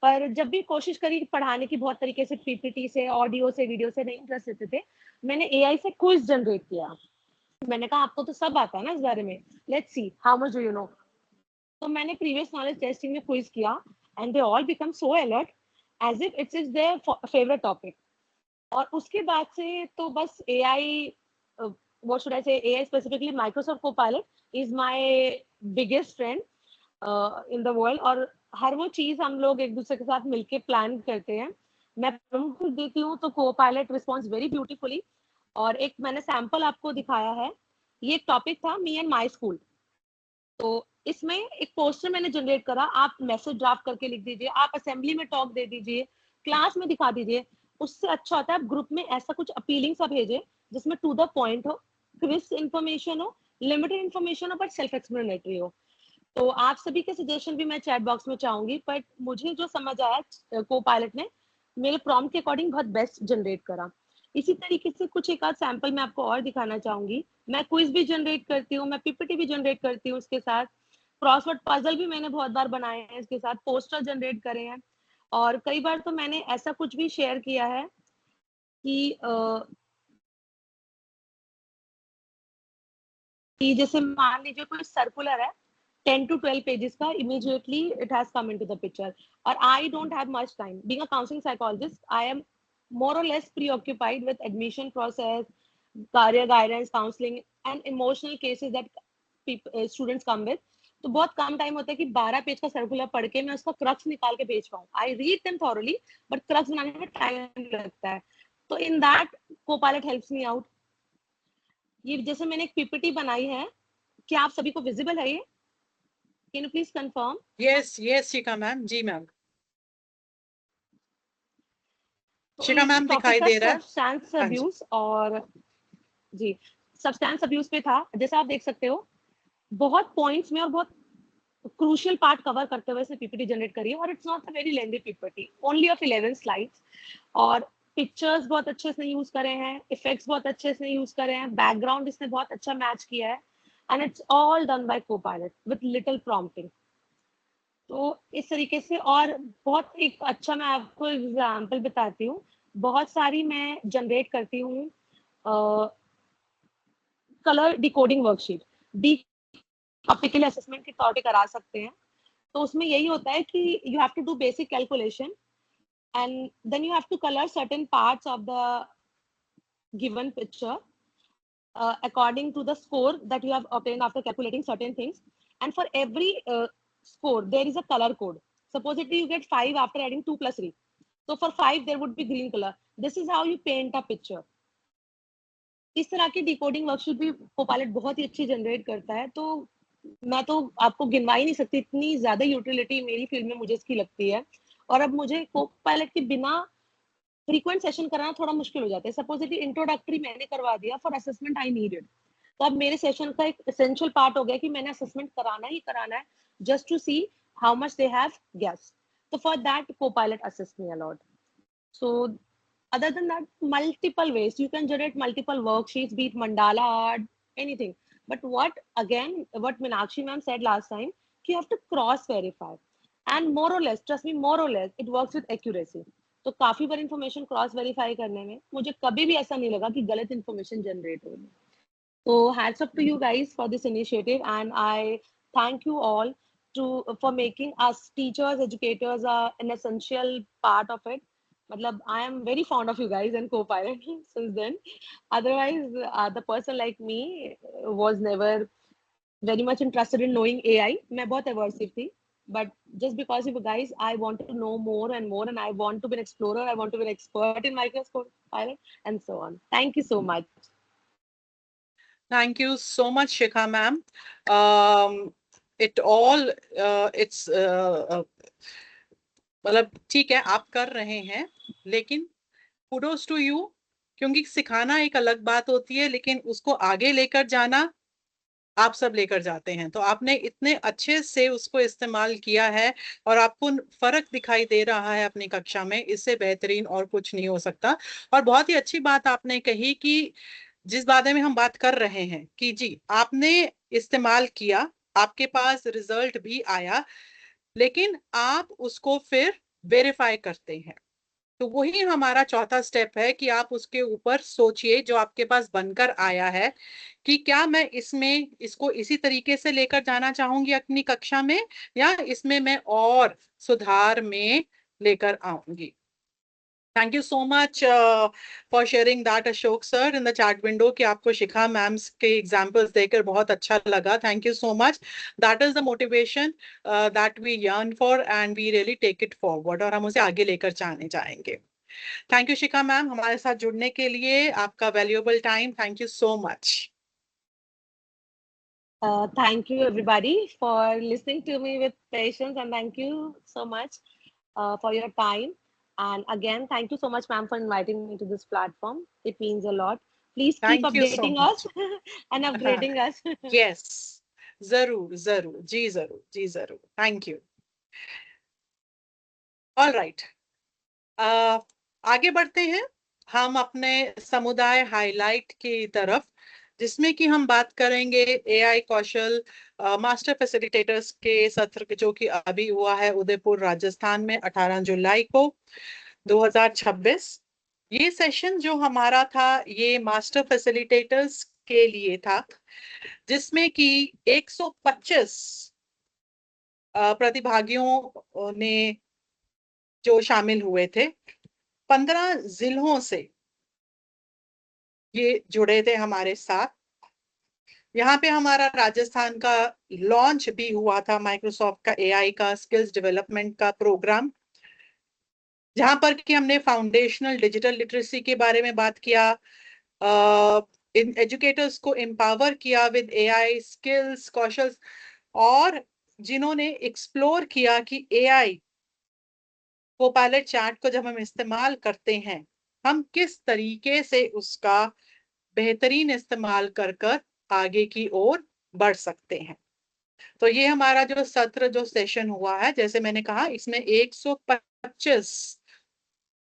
पर जब भी कोशिश करी पढ़ाने की, बहुत तरीके से पीपीटी से, ऑडियो से, वीडियो से नहीं इंटरेस्ट लेते थे, मैंने एआई से क्विज जनरेट किया। मैंने कहा आपको तो सब आता है ना इस बारे में, let's see how much do you know. तो मैंने प्रीवियस नॉलेज टेस्टिंग में क्विज किया and they all become so alert as if it's is their favourite topic. और उसके बाद से तो बस एआई, व्हाट शुड आई से, AI specifically Microsoft Copilot is my biggest friend in the world. और हर वो चीज हम लोग एक दूसरे के साथ मिलके प्लान करते हैं। मैं प्रॉम्प्ट देती हूँ तो कोपायलट रिस्पॉन्स वेरी ब्यूटीफुली। और एक मैंने सैंपल आपको दिखाया है, ये टॉपिक था मी एंड माई स्कूल। तो इसमें एक पोस्टर मैंने जनरेट करा, आप मैसेज ड्राफ्ट करके लिख दीजिए, आप असेंबली में टॉक दे दीजिए, क्लास में दिखा दीजिए। उससे अच्छा होता है आप ग्रुप में ऐसा कुछ अपीलिंग सा भेजे जिसमें टू द पॉइंट हो, क्विक इन्फॉर्मेशन हो, लिमिटेड इन्फॉर्मेशन हो, बट सेल्फ एक्सप्लेनेटरी हो। तो आप सभी के सजेशन भी मैं चैट बॉक्स में चाहूंगी, बट मुझे जो समझ आया को पायलट ने मेरे प्रॉम्प्ट के अकॉर्डिंग बहुत बेस्ट जनरेट करा। इसी तरीके से कुछ एक आध सैंपल मैं आपको और दिखाना चाहूंगी। मैं क्विज भी जनरेट करती हूँ, मैं पीपीटी भी जनरेट करती हूँ, उसके साथ क्रॉसवर्ड पजल भी मैंने बहुत बार बनाए हैं, इसके साथ पोस्टर जनरेट करे हैं। और कई बार तो मैंने ऐसा कुछ भी शेयर किया है कि जैसे मान लीजिए कोई सर्कुलर है 10 to 12 pages का, immediately it has come into the picture. Or I don't have much time. Being a counseling psychologist, I am more or less preoccupied with admission process, career guidance, counseling, and emotional cases that students come with. तो बहुत कम time होता है कि 12 page का circular पढ़ के मैं उसका क्रक्स निकाल के भेज पाऊँ। I read them thoroughly, but crux बनाने में टाइम लगता है। तो in that Copilot helps me out. ये जैसे मैंने एक पीपीटी बनाई है, क्या आप सभी को विजिबल है ये? Can you please confirm? Yes yes Shikha ma'am, जी मैम, तो शिखा ये मैम दिखाई टॉपिक था दे रहा है। सब्सटेंस हाँ जी, अब्यूज, और जी सब्सटेंस अब्यूज पे था। जैसा आप देख सकते हो बहुत पॉइंट्स में और बहुत क्रूशियल पार्ट कवर करते हुए से पीपीटी जनरेट करी है, और it's not a very lengthy PPT, only of 11 slides. और पिक्चर्स बहुत अच्छे से यूज करे हैं, इफेक्ट्स बहुत अच्छे से यूज करे हैं, बैकग्राउंड इसने बहुत अच्छा मैच किया है, and it's all done by Copilot with little prompting. तो इस तरीके से, और बहुत एक अच्छा मैं आपको एग्जाम्पल बताती हूँ। बहुत सारी मैं जनरेट करती हूँ colour decoding worksheet, D optical assessment के तौर पे करा सकते हैं। तो उसमें यही होता है कि you have to do basic calculation, and then you have to colour certain parts of the given picture according to the score that you have obtained after calculating certain things. And for every score, there is a color code. Supposedly, you get 5 after adding 2 plus 3. So for 5, there would be green color. This is how you paint a picture. इस तरह की decoding worksheet भी Copilot बहुत ही अच्छी generate करता है। तो मैं तो आपको गिनवा ही नहीं सकती, इतनी ज्यादा यूटिलिटी मेरी फील्ड में मुझे इसकी लगती है। और अब मुझे कोपायलट के बिना फ्रीक्वेंट सेशन कराना थोड़ा मुश्किल हो जाता है। सपोजिटली इंट्रोडक्टरी मैंने करवा दिया, फॉर असेसमेंट आई नीडेड, तो अब मेरे सेशन का एक एसेंशियल पार्ट हो गया कि मैंने असेसमेंट कराना ही कराना है, just to see how much they have guess. तो for that Copilot assist me a lot. So other than that, multiple ways you can generate multiple worksheets, be it mandala art, anything. But what Meenakshi ma'am said last time, you have to cross verify, and more or less, trust me, more or less it works with accuracy. तो काफी बार information cross verify करने में मुझे कभी भी ऐसा नहीं लगा कि गलत इंफॉर्मेशन जनरेट हो रही। So hats up to you guys for this initiative, and I thank you all for making us teachers, educators an essential part of it. Matlab, I am very fond of you guys and co-pilot since then. Otherwise, the person like me was never very much interested in knowing AI. मैं बहुत aversive थी, but just because of you guys, I want to know more and more, and I want to be an explorer. I want to be an expert in Microsoft Pilot, and so on. Thank you so much. Thank you so much Shikha ma'am. It all it's मतलब ठीक है, आप कर रहे हैं, लेकिन kudos to you, क्योंकि सिखाना एक अलग बात होती है, लेकिन उसको आगे लेकर जाना आप सब लेकर जाते हैं। तो आपने इतने अच्छे से उसको इस्तेमाल किया है और आपको फर्क दिखाई दे रहा है अपनी कक्षा में, इससे बेहतरीन और कुछ नहीं हो सकता। और बहुत ही अच्छी बात आपने कही कि जिस बारे में हम बात कर रहे हैं कि जी आपने इस्तेमाल किया, आपके पास रिजल्ट भी आया, लेकिन आप उसको फिर वेरीफाई करते हैं। तो वही हमारा चौथा स्टेप है कि आप उसके ऊपर सोचिए जो आपके पास बनकर आया है कि क्या मैं इसको इसी तरीके से लेकर जाना चाहूंगी अपनी कक्षा में, या इसमें मैं और सुधार में लेकर आऊंगी। Thank you so much for sharing that Ashok sir in the chat window कि आपको शिखा मैम्स के एग्जांपल्स देकर बहुत अच्छा लगा। Thank you so much. That is the motivation that we yearn for, and we really take it forward, और हम उसे आगे लेकर जाएंगे। थैंक यू शिखा मैम हमारे साथ जुड़ने के लिए, आपका valuable time, thank you so much. Thank you everybody for listening to me with patience, and thank you so much for your time. And again, thank you so much, ma'am, for inviting me to this platform. It means a lot. Please keep thank you so updating us much. and upgrading us. Yes, जरूर जरूर जी, जरूर जी, जरूर। Thank you. All right, आगे बढ़ते हैं हम अपने समुदाय हाईलाइट की तरफ, जिसमें कि हम बात करेंगे एआई कौशल मास्टर फैसिलिटेटर्स के सत्र जो कि अभी हुआ है उदयपुर राजस्थान में 18 जुलाई को 2026। ये सेशन जो हमारा था ये मास्टर फैसिलिटेटर्स के लिए था, जिसमें कि 125 प्रतिभागियों ने जो शामिल हुए थे, 15 जिलों से ये जुड़े थे हमारे साथ। यहाँ पे हमारा राजस्थान का लॉन्च भी हुआ था माइक्रोसॉफ्ट का एआई का स्किल्स डेवलपमेंट का प्रोग्राम, जहां पर कि हमने फाउंडेशनल डिजिटल लिटरेसी के बारे में बात किया, इन एजुकेटर्स को एम्पावर किया विद एआई स्किल्स कौशल, और जिन्होंने एक्सप्लोर किया कि एआई कोपायलट चैट को जब हम इस्तेमाल करते हैं, हम किस तरीके से उसका बेहतरीन इस्तेमाल कर कर आगे की ओर बढ़ सकते हैं। तो ये हमारा जो सत्र जो सेशन हुआ है, जैसे मैंने कहा, इसमें 125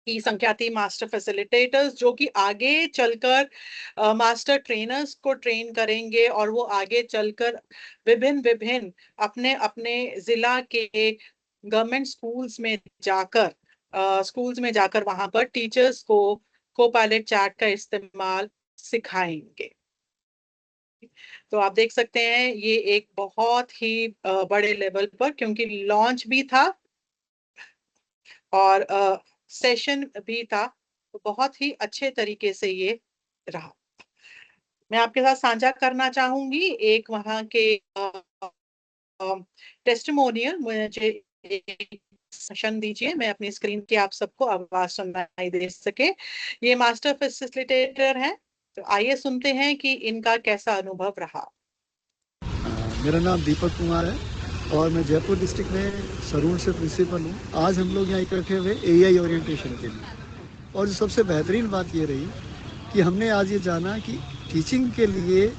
की संख्या थी मास्टर फैसिलिटेटर्स, जो कि आगे चलकर मास्टर ट्रेनर्स को ट्रेन करेंगे और वो आगे चलकर विभिन्न विभिन्न अपने अपने जिला के गवर्नमेंट स्कूल्स में जाकर वहां पर टीचर्स को कोपायलट चैट का इस्तेमाल सिखाएंगे। तो आप देख सकते हैं ये एक बहुत ही बड़े लेवल पर, क्योंकि लॉन्च भी था और सेशन भी था, तो बहुत ही अच्छे तरीके से ये रहा। मैं आपके साथ साझा करना चाहूंगी एक वहां के टेस्टिमोनियल। मुझे एक सेशन दीजिए, मैं अपनी स्क्रीन की आप सबको आवाज सुनाई दे सके। ये मास्टर फैसिलिटेटर हैं, तो आइए सुनते हैं कि इनका कैसा अनुभव रहा। मेरा नाम दीपक कुमार है और मैं जयपुर डिस्ट्रिक्ट में सरून से प्रिंसिपल हूँ। आज हम लोग यहाँ इकट्ठे हुए एआई ओरिएंटेशन के लिए, और जो सबसे बेहतरीन बात ये रही कि हमने आज ये जाना कि टीचिंग के लिए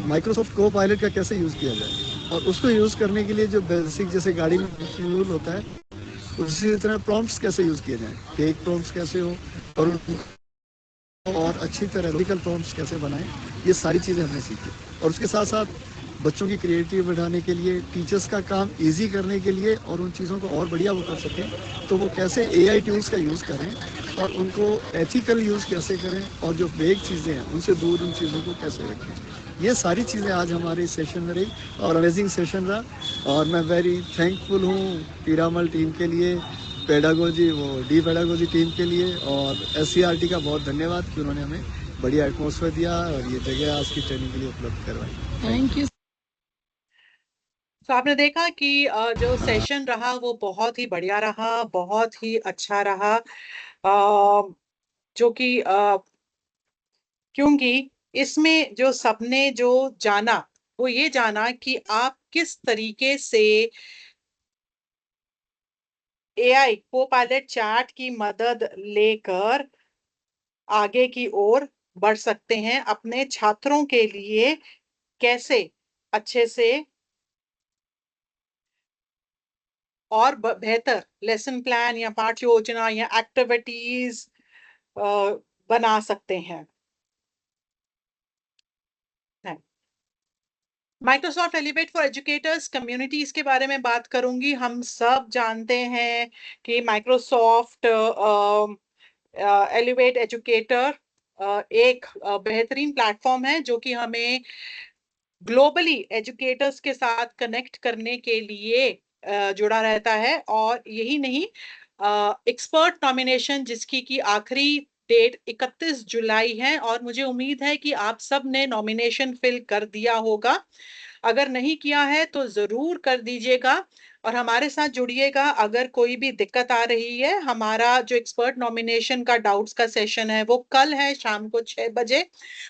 माइक्रोसॉफ्ट को पायलट का कैसे यूज़ किया जाए, और उसको यूज़ करने के लिए जो बेसिक जैसे गाड़ी में फ्यूल होता है उसी तरह प्रॉम्प्ट्स कैसे यूज़ किए जाएँ, फेक प्रॉम्प्ट्स कैसे हो और अच्छी तरह लॉजिकल प्रॉम्प्ट्स कैसे बनाएं, ये सारी चीज़ें हमने सीखी। और उसके साथ साथ बच्चों की क्रिएटिविटी बढ़ाने के लिए, टीचर्स का काम इजी करने के लिए और उन चीज़ों को और बढ़िया वो कर सकें, तो वो कैसे एआई टूल्स का यूज़ करें और उनको एथिकल यूज़ कैसे करें, और जो फेक चीज़ें हैं उनसे दूर उन चीज़ों को कैसे रखें। ये सारी चीज़ें आज हमारे इस सेशन में रही और अमेजिंग सेशन रहा। और मैं वेरी थैंकफुल हूँ पीरामल टीम के लिए, पेडागोजी डी पेडागोजी टीम के लिए, और एससीईआरटी का बहुत धन्यवाद कि उन्होंने हमें बढ़िया एटमॉस्फेयर दिया और ये जगह आज की ट्रेनिंग के लिए उपलब्ध करवाई। Thank you. तो आपने देखा कि जो सेशन रहा वो बहुत ही बढ़िया रहा, बहुत ही अच्छा रहा, जो कि क्योंकि इसमें जो सबने जो जाना वो ये जाना कि आप किस तरीके से एआई को पायलट चैट की मदद लेकर आगे की ओर बढ़ सकते हैं, अपने छात्रों के लिए कैसे अच्छे से और बेहतर लेसन प्लान या पाठ्य योजना या एक्टिविटीज बना सकते हैं। Microsoft elevate for educators communities के बारे में बात करूंगी। हम सब जानते हैं कि माइक्रोसॉफ्ट एलिवेट एजुकेटर एक बेहतरीन प्लेटफॉर्म है जो कि हमें ग्लोबली एजुकेटर्स के साथ कनेक्ट करने के लिए जुड़ा रहता है। और यही नहीं, एक्सपर्ट नॉमिनेशन जिसकी की आखिरी डेट 31 जुलाई है, और मुझे उम्मीद है कि आप सब ने नॉमिनेशन फिल कर दिया होगा। अगर नहीं किया है तो जरूर कर दीजिएगा और हमारे साथ जुड़िएगा। अगर कोई भी दिक्कत आ रही है, हमारा जो एक्सपर्ट नॉमिनेशन का डाउट्स का सेशन है वो कल है शाम को 6 बजे।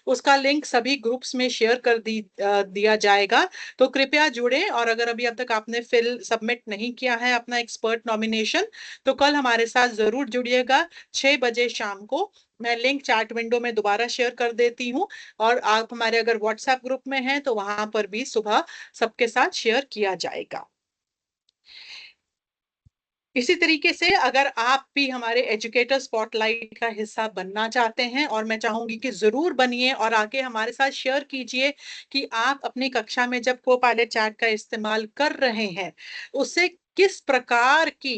उसका लिंक सभी ग्रुप्स में शेयर कर दिया जाएगा, तो कृपया जुड़े। और अगर अभी अब तक आपने फिल सबमिट नहीं किया है अपना एक्सपर्ट नॉमिनेशन, तो कल हमारे साथ जरूर जुड़िएगा 6 बजे शाम को, मैं लिंक चैट विंडो में दोबारा शेयर कर देती हूँ, और आप हमारे अगर व्हाट्सएप ग्रुप में हैं तो वहां पर भी सुबह सबके साथ शेयर किया जाएगा। इसी तरीके से अगर आप भी हमारे एजुकेटर स्पॉटलाइट का हिस्सा बनना चाहते हैं, और मैं चाहूंगी कि जरूर बनिए और आके हमारे साथ शेयर कीजिए कि आप अपनी कक्षा में जब को पायलट चैट का इस्तेमाल कर रहे हैं उससे किस प्रकार की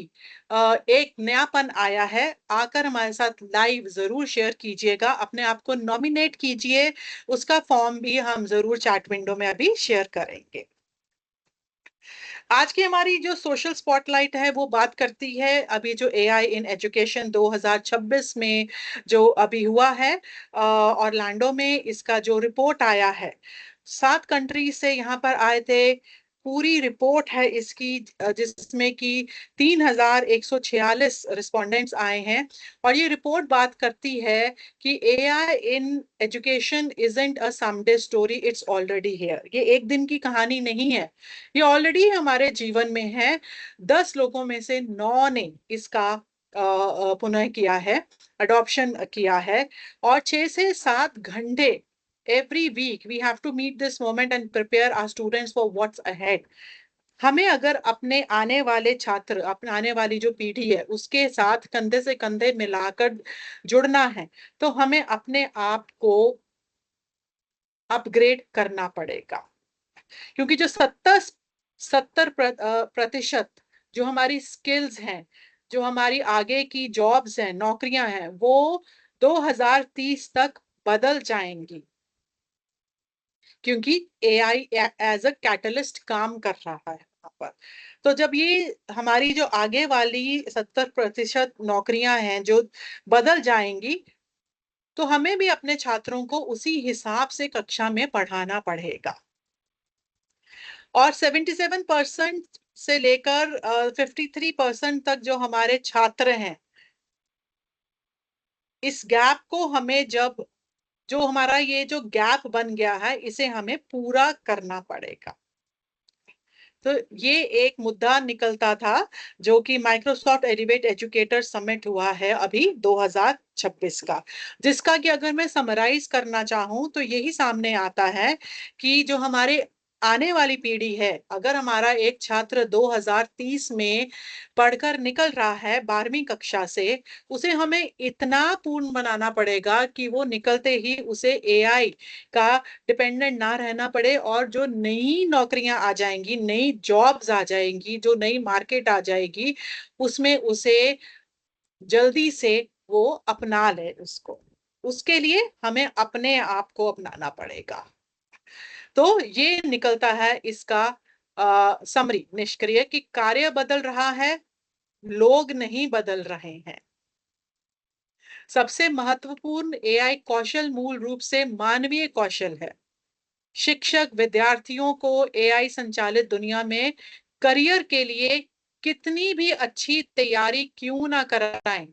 एक नयापन आया है। आकर हमारे साथ लाइव जरूर शेयर कीजिएगा, अपने आप को नॉमिनेट कीजिए, उसका फॉर्म भी हम जरूर चैट विंडो में अभी शेयर करेंगे। आज की हमारी जो सोशल स्पॉटलाइट है वो बात करती है अभी जो एआई इन एजुकेशन 2026 में जो अभी हुआ है ऑरलैंडो में, इसका जो रिपोर्ट आया है 7 कंट्री से यहाँ पर आए थे। पूरी रिपोर्ट है इसकी जिसमें कि 3146 रिस्पोंडेंट्स आए हैं, और ये रिपोर्ट बात करती है कि AI in education isn't a someday story, it's already here. ये एक दिन की कहानी नहीं है, ये ऑलरेडी हमारे जीवन में है। 10 लोगों में से 9 ने इसका पुनः किया है, अडॉप्शन किया है, और 6 से 7 घंटे every week we have to meet this moment and prepare our students for what's ahead. हमें अगर अपने आने वाले छात्र, अपने आने वाली जो पीढ़ी है उसके साथ कंधे से कंधे मिलाकर जुड़ना है, तो हमें अपने आप को अपग्रेड करना पड़ेगा। क्योंकि जो 70% जो हमारी स्किल्स हैं, जो हमारी आगे की जॉब्स हैं, नौकरियां हैं, वो 2030 तक बदल जाएंगी, क्योंकि एआई एज अ कैटलिस्ट काम कर रहा है वहां पर। तो जब ये हमारी जो आगे वाली 70% नौकरियां हैं जो बदल जाएंगी, तो हमें भी अपने छात्रों को उसी हिसाब से कक्षा में पढ़ाना पड़ेगा। और 77% से लेकर 53% तक जो हमारे छात्र हैं, इस गैप को हमें जब, जो हमारा ये जो गैप बन गया है इसे हमें पूरा करना पड़ेगा। तो ये एक मुद्दा निकलता था जो कि माइक्रोसॉफ्ट एलिवेट एजुकेटर समिट हुआ है अभी 2026 का, जिसका कि अगर मैं समराइज करना चाहूं तो यही सामने आता है कि जो हमारे आने वाली पीढ़ी है, अगर हमारा एक छात्र 2030 में पढ़कर निकल रहा है 12वीं कक्षा से, उसे हमें इतना पूर्ण बनाना पड़ेगा कि वो निकलते ही उसे एआई का डिपेंडेंट ना रहना पड़े, और जो नई नौकरियां आ जाएंगी, नई जॉब्स आ जाएंगी, जो नई मार्केट आ जाएगी, उसमें उसे जल्दी से वो अपना ले उसको। उसके लिए हमें अपने आप को अपनाना पड़ेगा। तो ये निकलता है इसका समरी, निष्क्रिय, कि कार्य बदल रहा है, लोग नहीं बदल रहे हैं। सबसे महत्वपूर्ण एआई कौशल मूल रूप से मानवीय कौशल है। शिक्षक विद्यार्थियों को एआई संचालित दुनिया में करियर के लिए कितनी भी अच्छी तैयारी क्यों ना कराएं,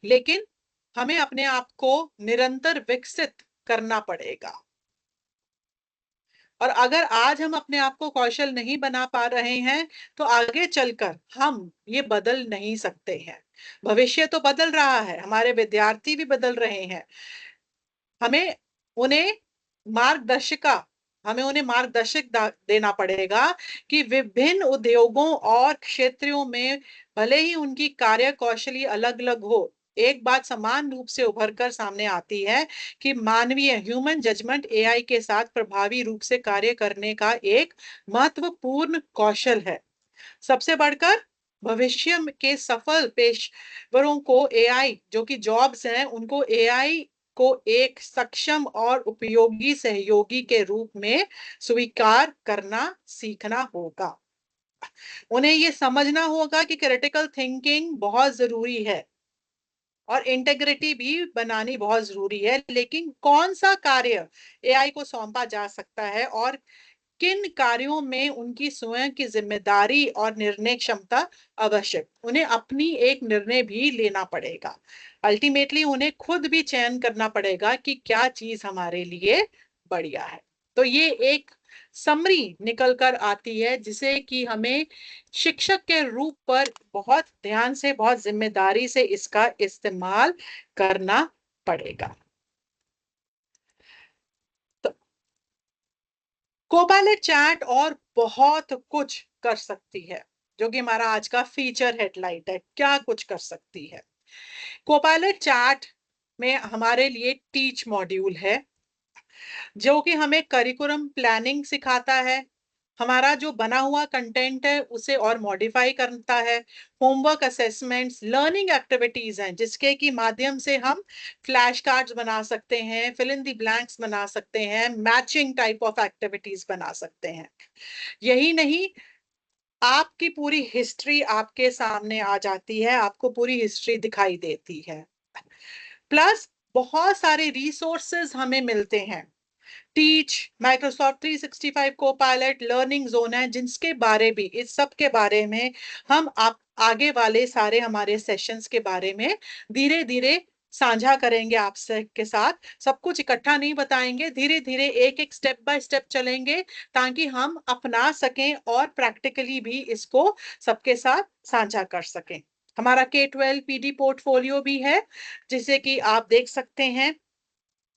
लेकिन हमें अपने आप को निरंतर विकसित करना पड़ेगा। और अगर आज हम अपने आप को कौशल नहीं बना पा रहे हैं तो आगे चलकर हम ये बदल नहीं सकते हैं। भविष्य तो बदल रहा है, हमारे विद्यार्थी भी बदल रहे हैं। हमें उन्हें मार्गदर्शिका हमें उन्हें देना पड़ेगा कि विभिन्न उद्योगों और क्षेत्रों में भले ही उनकी कार्य कौशली अलग अलग हो, एक बात समान रूप से उभर कर सामने आती है कि मानवीय ह्यूमन जजमेंट एआई के साथ प्रभावी रूप से कार्य करने का एक महत्वपूर्ण कौशल है। सबसे बढ़कर भविष्य के सफल पेशेवरों को एआई, जो कि जॉब्स हैं, उनको एआई को एक सक्षम और उपयोगी सहयोगी के रूप में स्वीकार करना सीखना होगा। उन्हें ये समझना होगा कि क्रिटिकल थिंकिंग बहुत जरूरी है और इंटेग्रिटी भी बनानी बहुत जरूरी है, लेकिन कौन सा कार्य एआई को सौंपा जा सकता है और किन कार्यों में उनकी स्वयं की जिम्मेदारी और निर्णय क्षमता आवश्यक, उन्हें अपनी एक निर्णय भी लेना पड़ेगा। अल्टीमेटली उन्हें खुद भी चयन करना पड़ेगा कि क्या चीज हमारे लिए बढ़िया है। तो ये एक समरी निकल कर आती है, जिसे कि हमें शिक्षक के रूप पर बहुत ध्यान से, बहुत जिम्मेदारी से इसका इस्तेमाल करना पड़ेगा। तो कोपायलट चैट और बहुत कुछ कर सकती है, जो कि हमारा आज का फीचर हेडलाइट है, क्या कुछ कर सकती है। कोपायलट चैट में हमारे लिए टीच मॉड्यूल है, जो कि हमें करिकुलम प्लानिंग सिखाता है, हमारा जो बना हुआ कंटेंट है उसे और मॉडिफाई करता है, होमवर्क असेसमेंट्स, लर्निंग एक्टिविटीज हैं, जिसके की माध्यम से हम फ्लैश कार्ड्स बना सकते हैं, फिल इन द ब्लैंक्स बना सकते हैं, मैचिंग टाइप ऑफ एक्टिविटीज बना सकते हैं। यही नहीं, आपकी पूरी हिस्ट्री आपके सामने आ जाती है, आपको पूरी हिस्ट्री दिखाई देती है। प्लस बहुत सारे रिसोर्सेज हमें मिलते हैं। Teach, Microsoft 365 Copilot, learning zone है, जिसके बारे भी, इस सब के बारे में हम आप आगे वाले सारे हमारे सेशंस के बारे में धीरे धीरे साझा करेंगे आपसे के साथ। सब कुछ इकट्ठा नहीं बताएंगे, धीरे धीरे एक एक स्टेप बाय स्टेप चलेंगे, ताकि हम अपना सकें और प्रैक्टिकली भी इसको सबके साथ साझा कर सकें। हमारा K12 PD पोर्टफोलियो भी है, जिसे कि आप देख सकते हैं।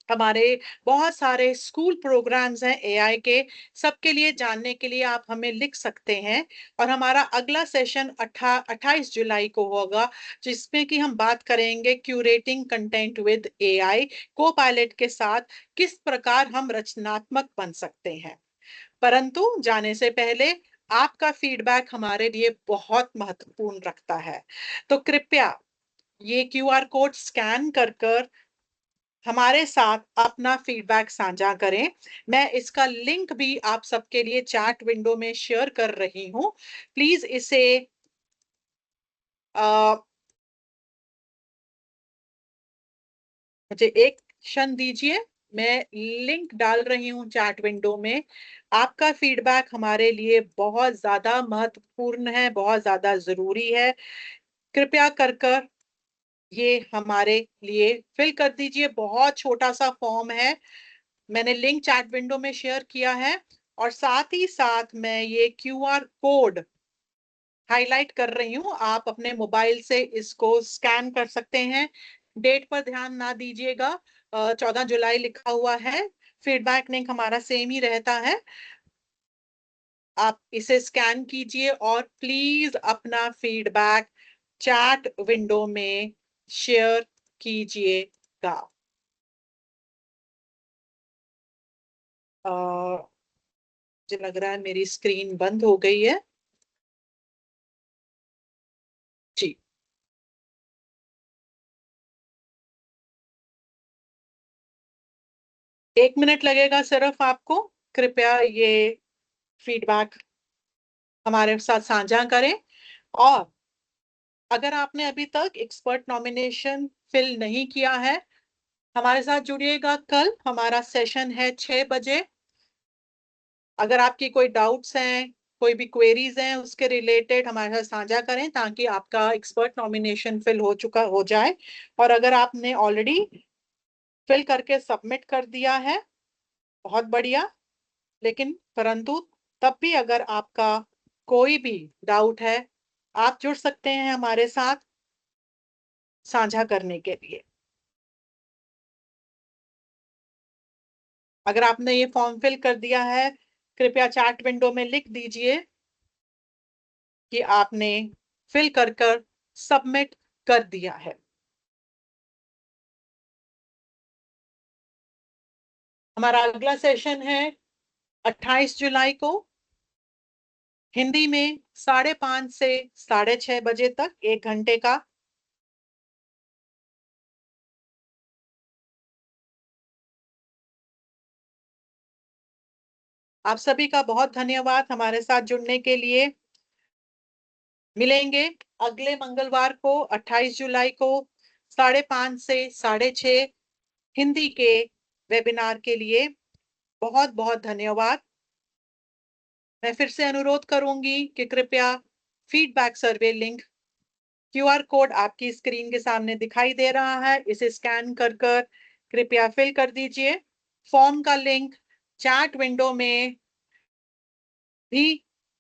हमारे बहुत सारे स्कूल प्रोग्राम्स हैं एआई के, सबके लिए जानने के लिए आप हमें लिख सकते हैं। और हमारा अगला सेशन 28 जुलाई को होगा, जिसमें कि हम बात करेंगे क्यूरेटिंग कंटेंट विद एआई, को पायलट के साथ किस प्रकार हम रचनात्मक बन सकते हैं। परंतु जाने से पहले आपका फीडबैक हमारे लिए बहुत महत्वपूर्ण रखता है, तो कृपया ये क्यूआर कोड स्कैन कर कर हमारे साथ अपना फीडबैक साझा करें। मैं इसका लिंक भी आप सबके लिए चैट विंडो में शेयर कर रही हूं। प्लीज इसे मुझे एक क्षण दीजिए, मैं लिंक डाल रही हूं चैट विंडो में। आपका फीडबैक हमारे लिए बहुत ज्यादा महत्वपूर्ण है, बहुत ज्यादा जरूरी है। कृपया कर ये हमारे लिए फिल कर दीजिए। बहुत छोटा सा फॉर्म है, मैंने लिंक चैट विंडो में शेयर किया है, और साथ ही साथ मैं ये क्यूआर कोड हाईलाइट कर रही हूं। आप अपने मोबाइल से इसको स्कैन कर सकते हैं। डेट पर ध्यान ना दीजिएगा, 14 जुलाई लिखा हुआ है। फीडबैक लिंक हमारा सेम ही रहता है। आप इसे स्कैन कीजिए और प्लीज अपना फीडबैक चैट विंडो में शेयर कीजिएगा। मुझे लग रहा है मेरी स्क्रीन बंद हो गई है जी। एक मिनट लगेगा सिर्फ आपको। कृपया ये फीडबैक हमारे साथ साझा करें। और अगर आपने अभी तक एक्सपर्ट नॉमिनेशन फिल नहीं किया है, हमारे साथ जुड़िएगा। कल हमारा सेशन है 6 बजे। अगर आपकी कोई डाउट्स हैं, कोई भी क्वेरीज हैं, उसके रिलेटेड हमारे साथ साझा करें, ताकि आपका एक्सपर्ट नॉमिनेशन फिल हो जाए। और अगर आपने ऑलरेडी फिल करके सबमिट कर दिया है, बहुत बढ़िया। लेकिन परंतु तब भी अगर आपका कोई भी डाउट है, आप जुड़ सकते हैं हमारे साथ साझा करने के लिए। अगर आपने ये फॉर्म फिल कर दिया है, कृपया चैट विंडो में लिख दीजिए कि आपने फिल कर सबमिट कर दिया है। हमारा अगला सेशन है 28 जुलाई को, हिंदी में 5:30 से 6:30 बजे तक, 1 घंटे का। आप सभी का बहुत धन्यवाद हमारे साथ जुड़ने के लिए। मिलेंगे अगले मंगलवार को 28 जुलाई को 5:30 से 6:30 हिंदी के वेबिनार के लिए। बहुत बहुत धन्यवाद। मैं फिर से अनुरोध करूंगी कि कृपया फीडबैक सर्वे लिंक, क्यूआर कोड आपकी स्क्रीन के सामने दिखाई दे रहा है, इसे स्कैन कर कृपया फिल कर दीजिए। फॉर्म का लिंक चैट विंडो में भी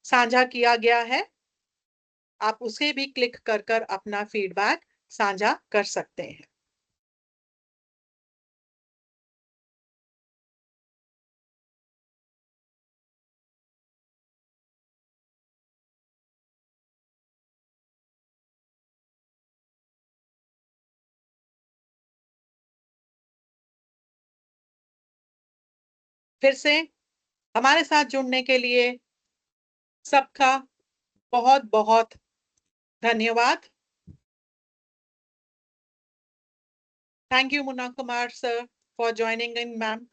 साझा किया गया है। आप उसे भी क्लिक कर कर अपना फीडबैक साझा कर सकते हैं। फिर से हमारे साथ जुड़ने के लिए सबका बहुत बहुत धन्यवाद। Thank you Munna Kumar sir for joining in ma'am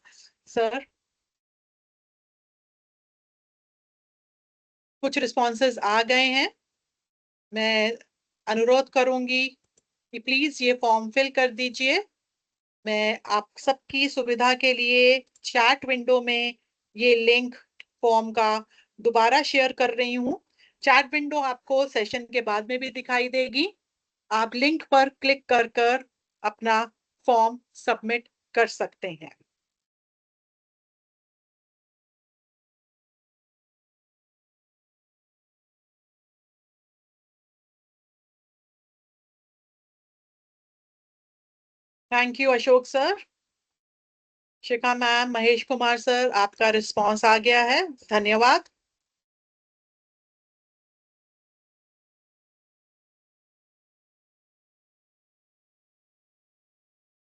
sir. कुछ रिस्पॉन्सेज आ गए हैं। मैं अनुरोध करूंगी कि प्लीज ये फॉर्म फिल कर दीजिए। मैं आप सबकी सुविधा के लिए चैट विंडो में ये लिंक फॉर्म का दोबारा शेयर कर रही हूँ। चैट विंडो आपको सेशन के बाद में भी दिखाई देगी। आप लिंक पर क्लिक कर कर अपना फॉर्म सबमिट कर सकते हैं। Thank you Ashok sir, Shikha ma'am, Mahesh Kumar sir, आपका रिस्पॉन्स आ गया है, धन्यवाद।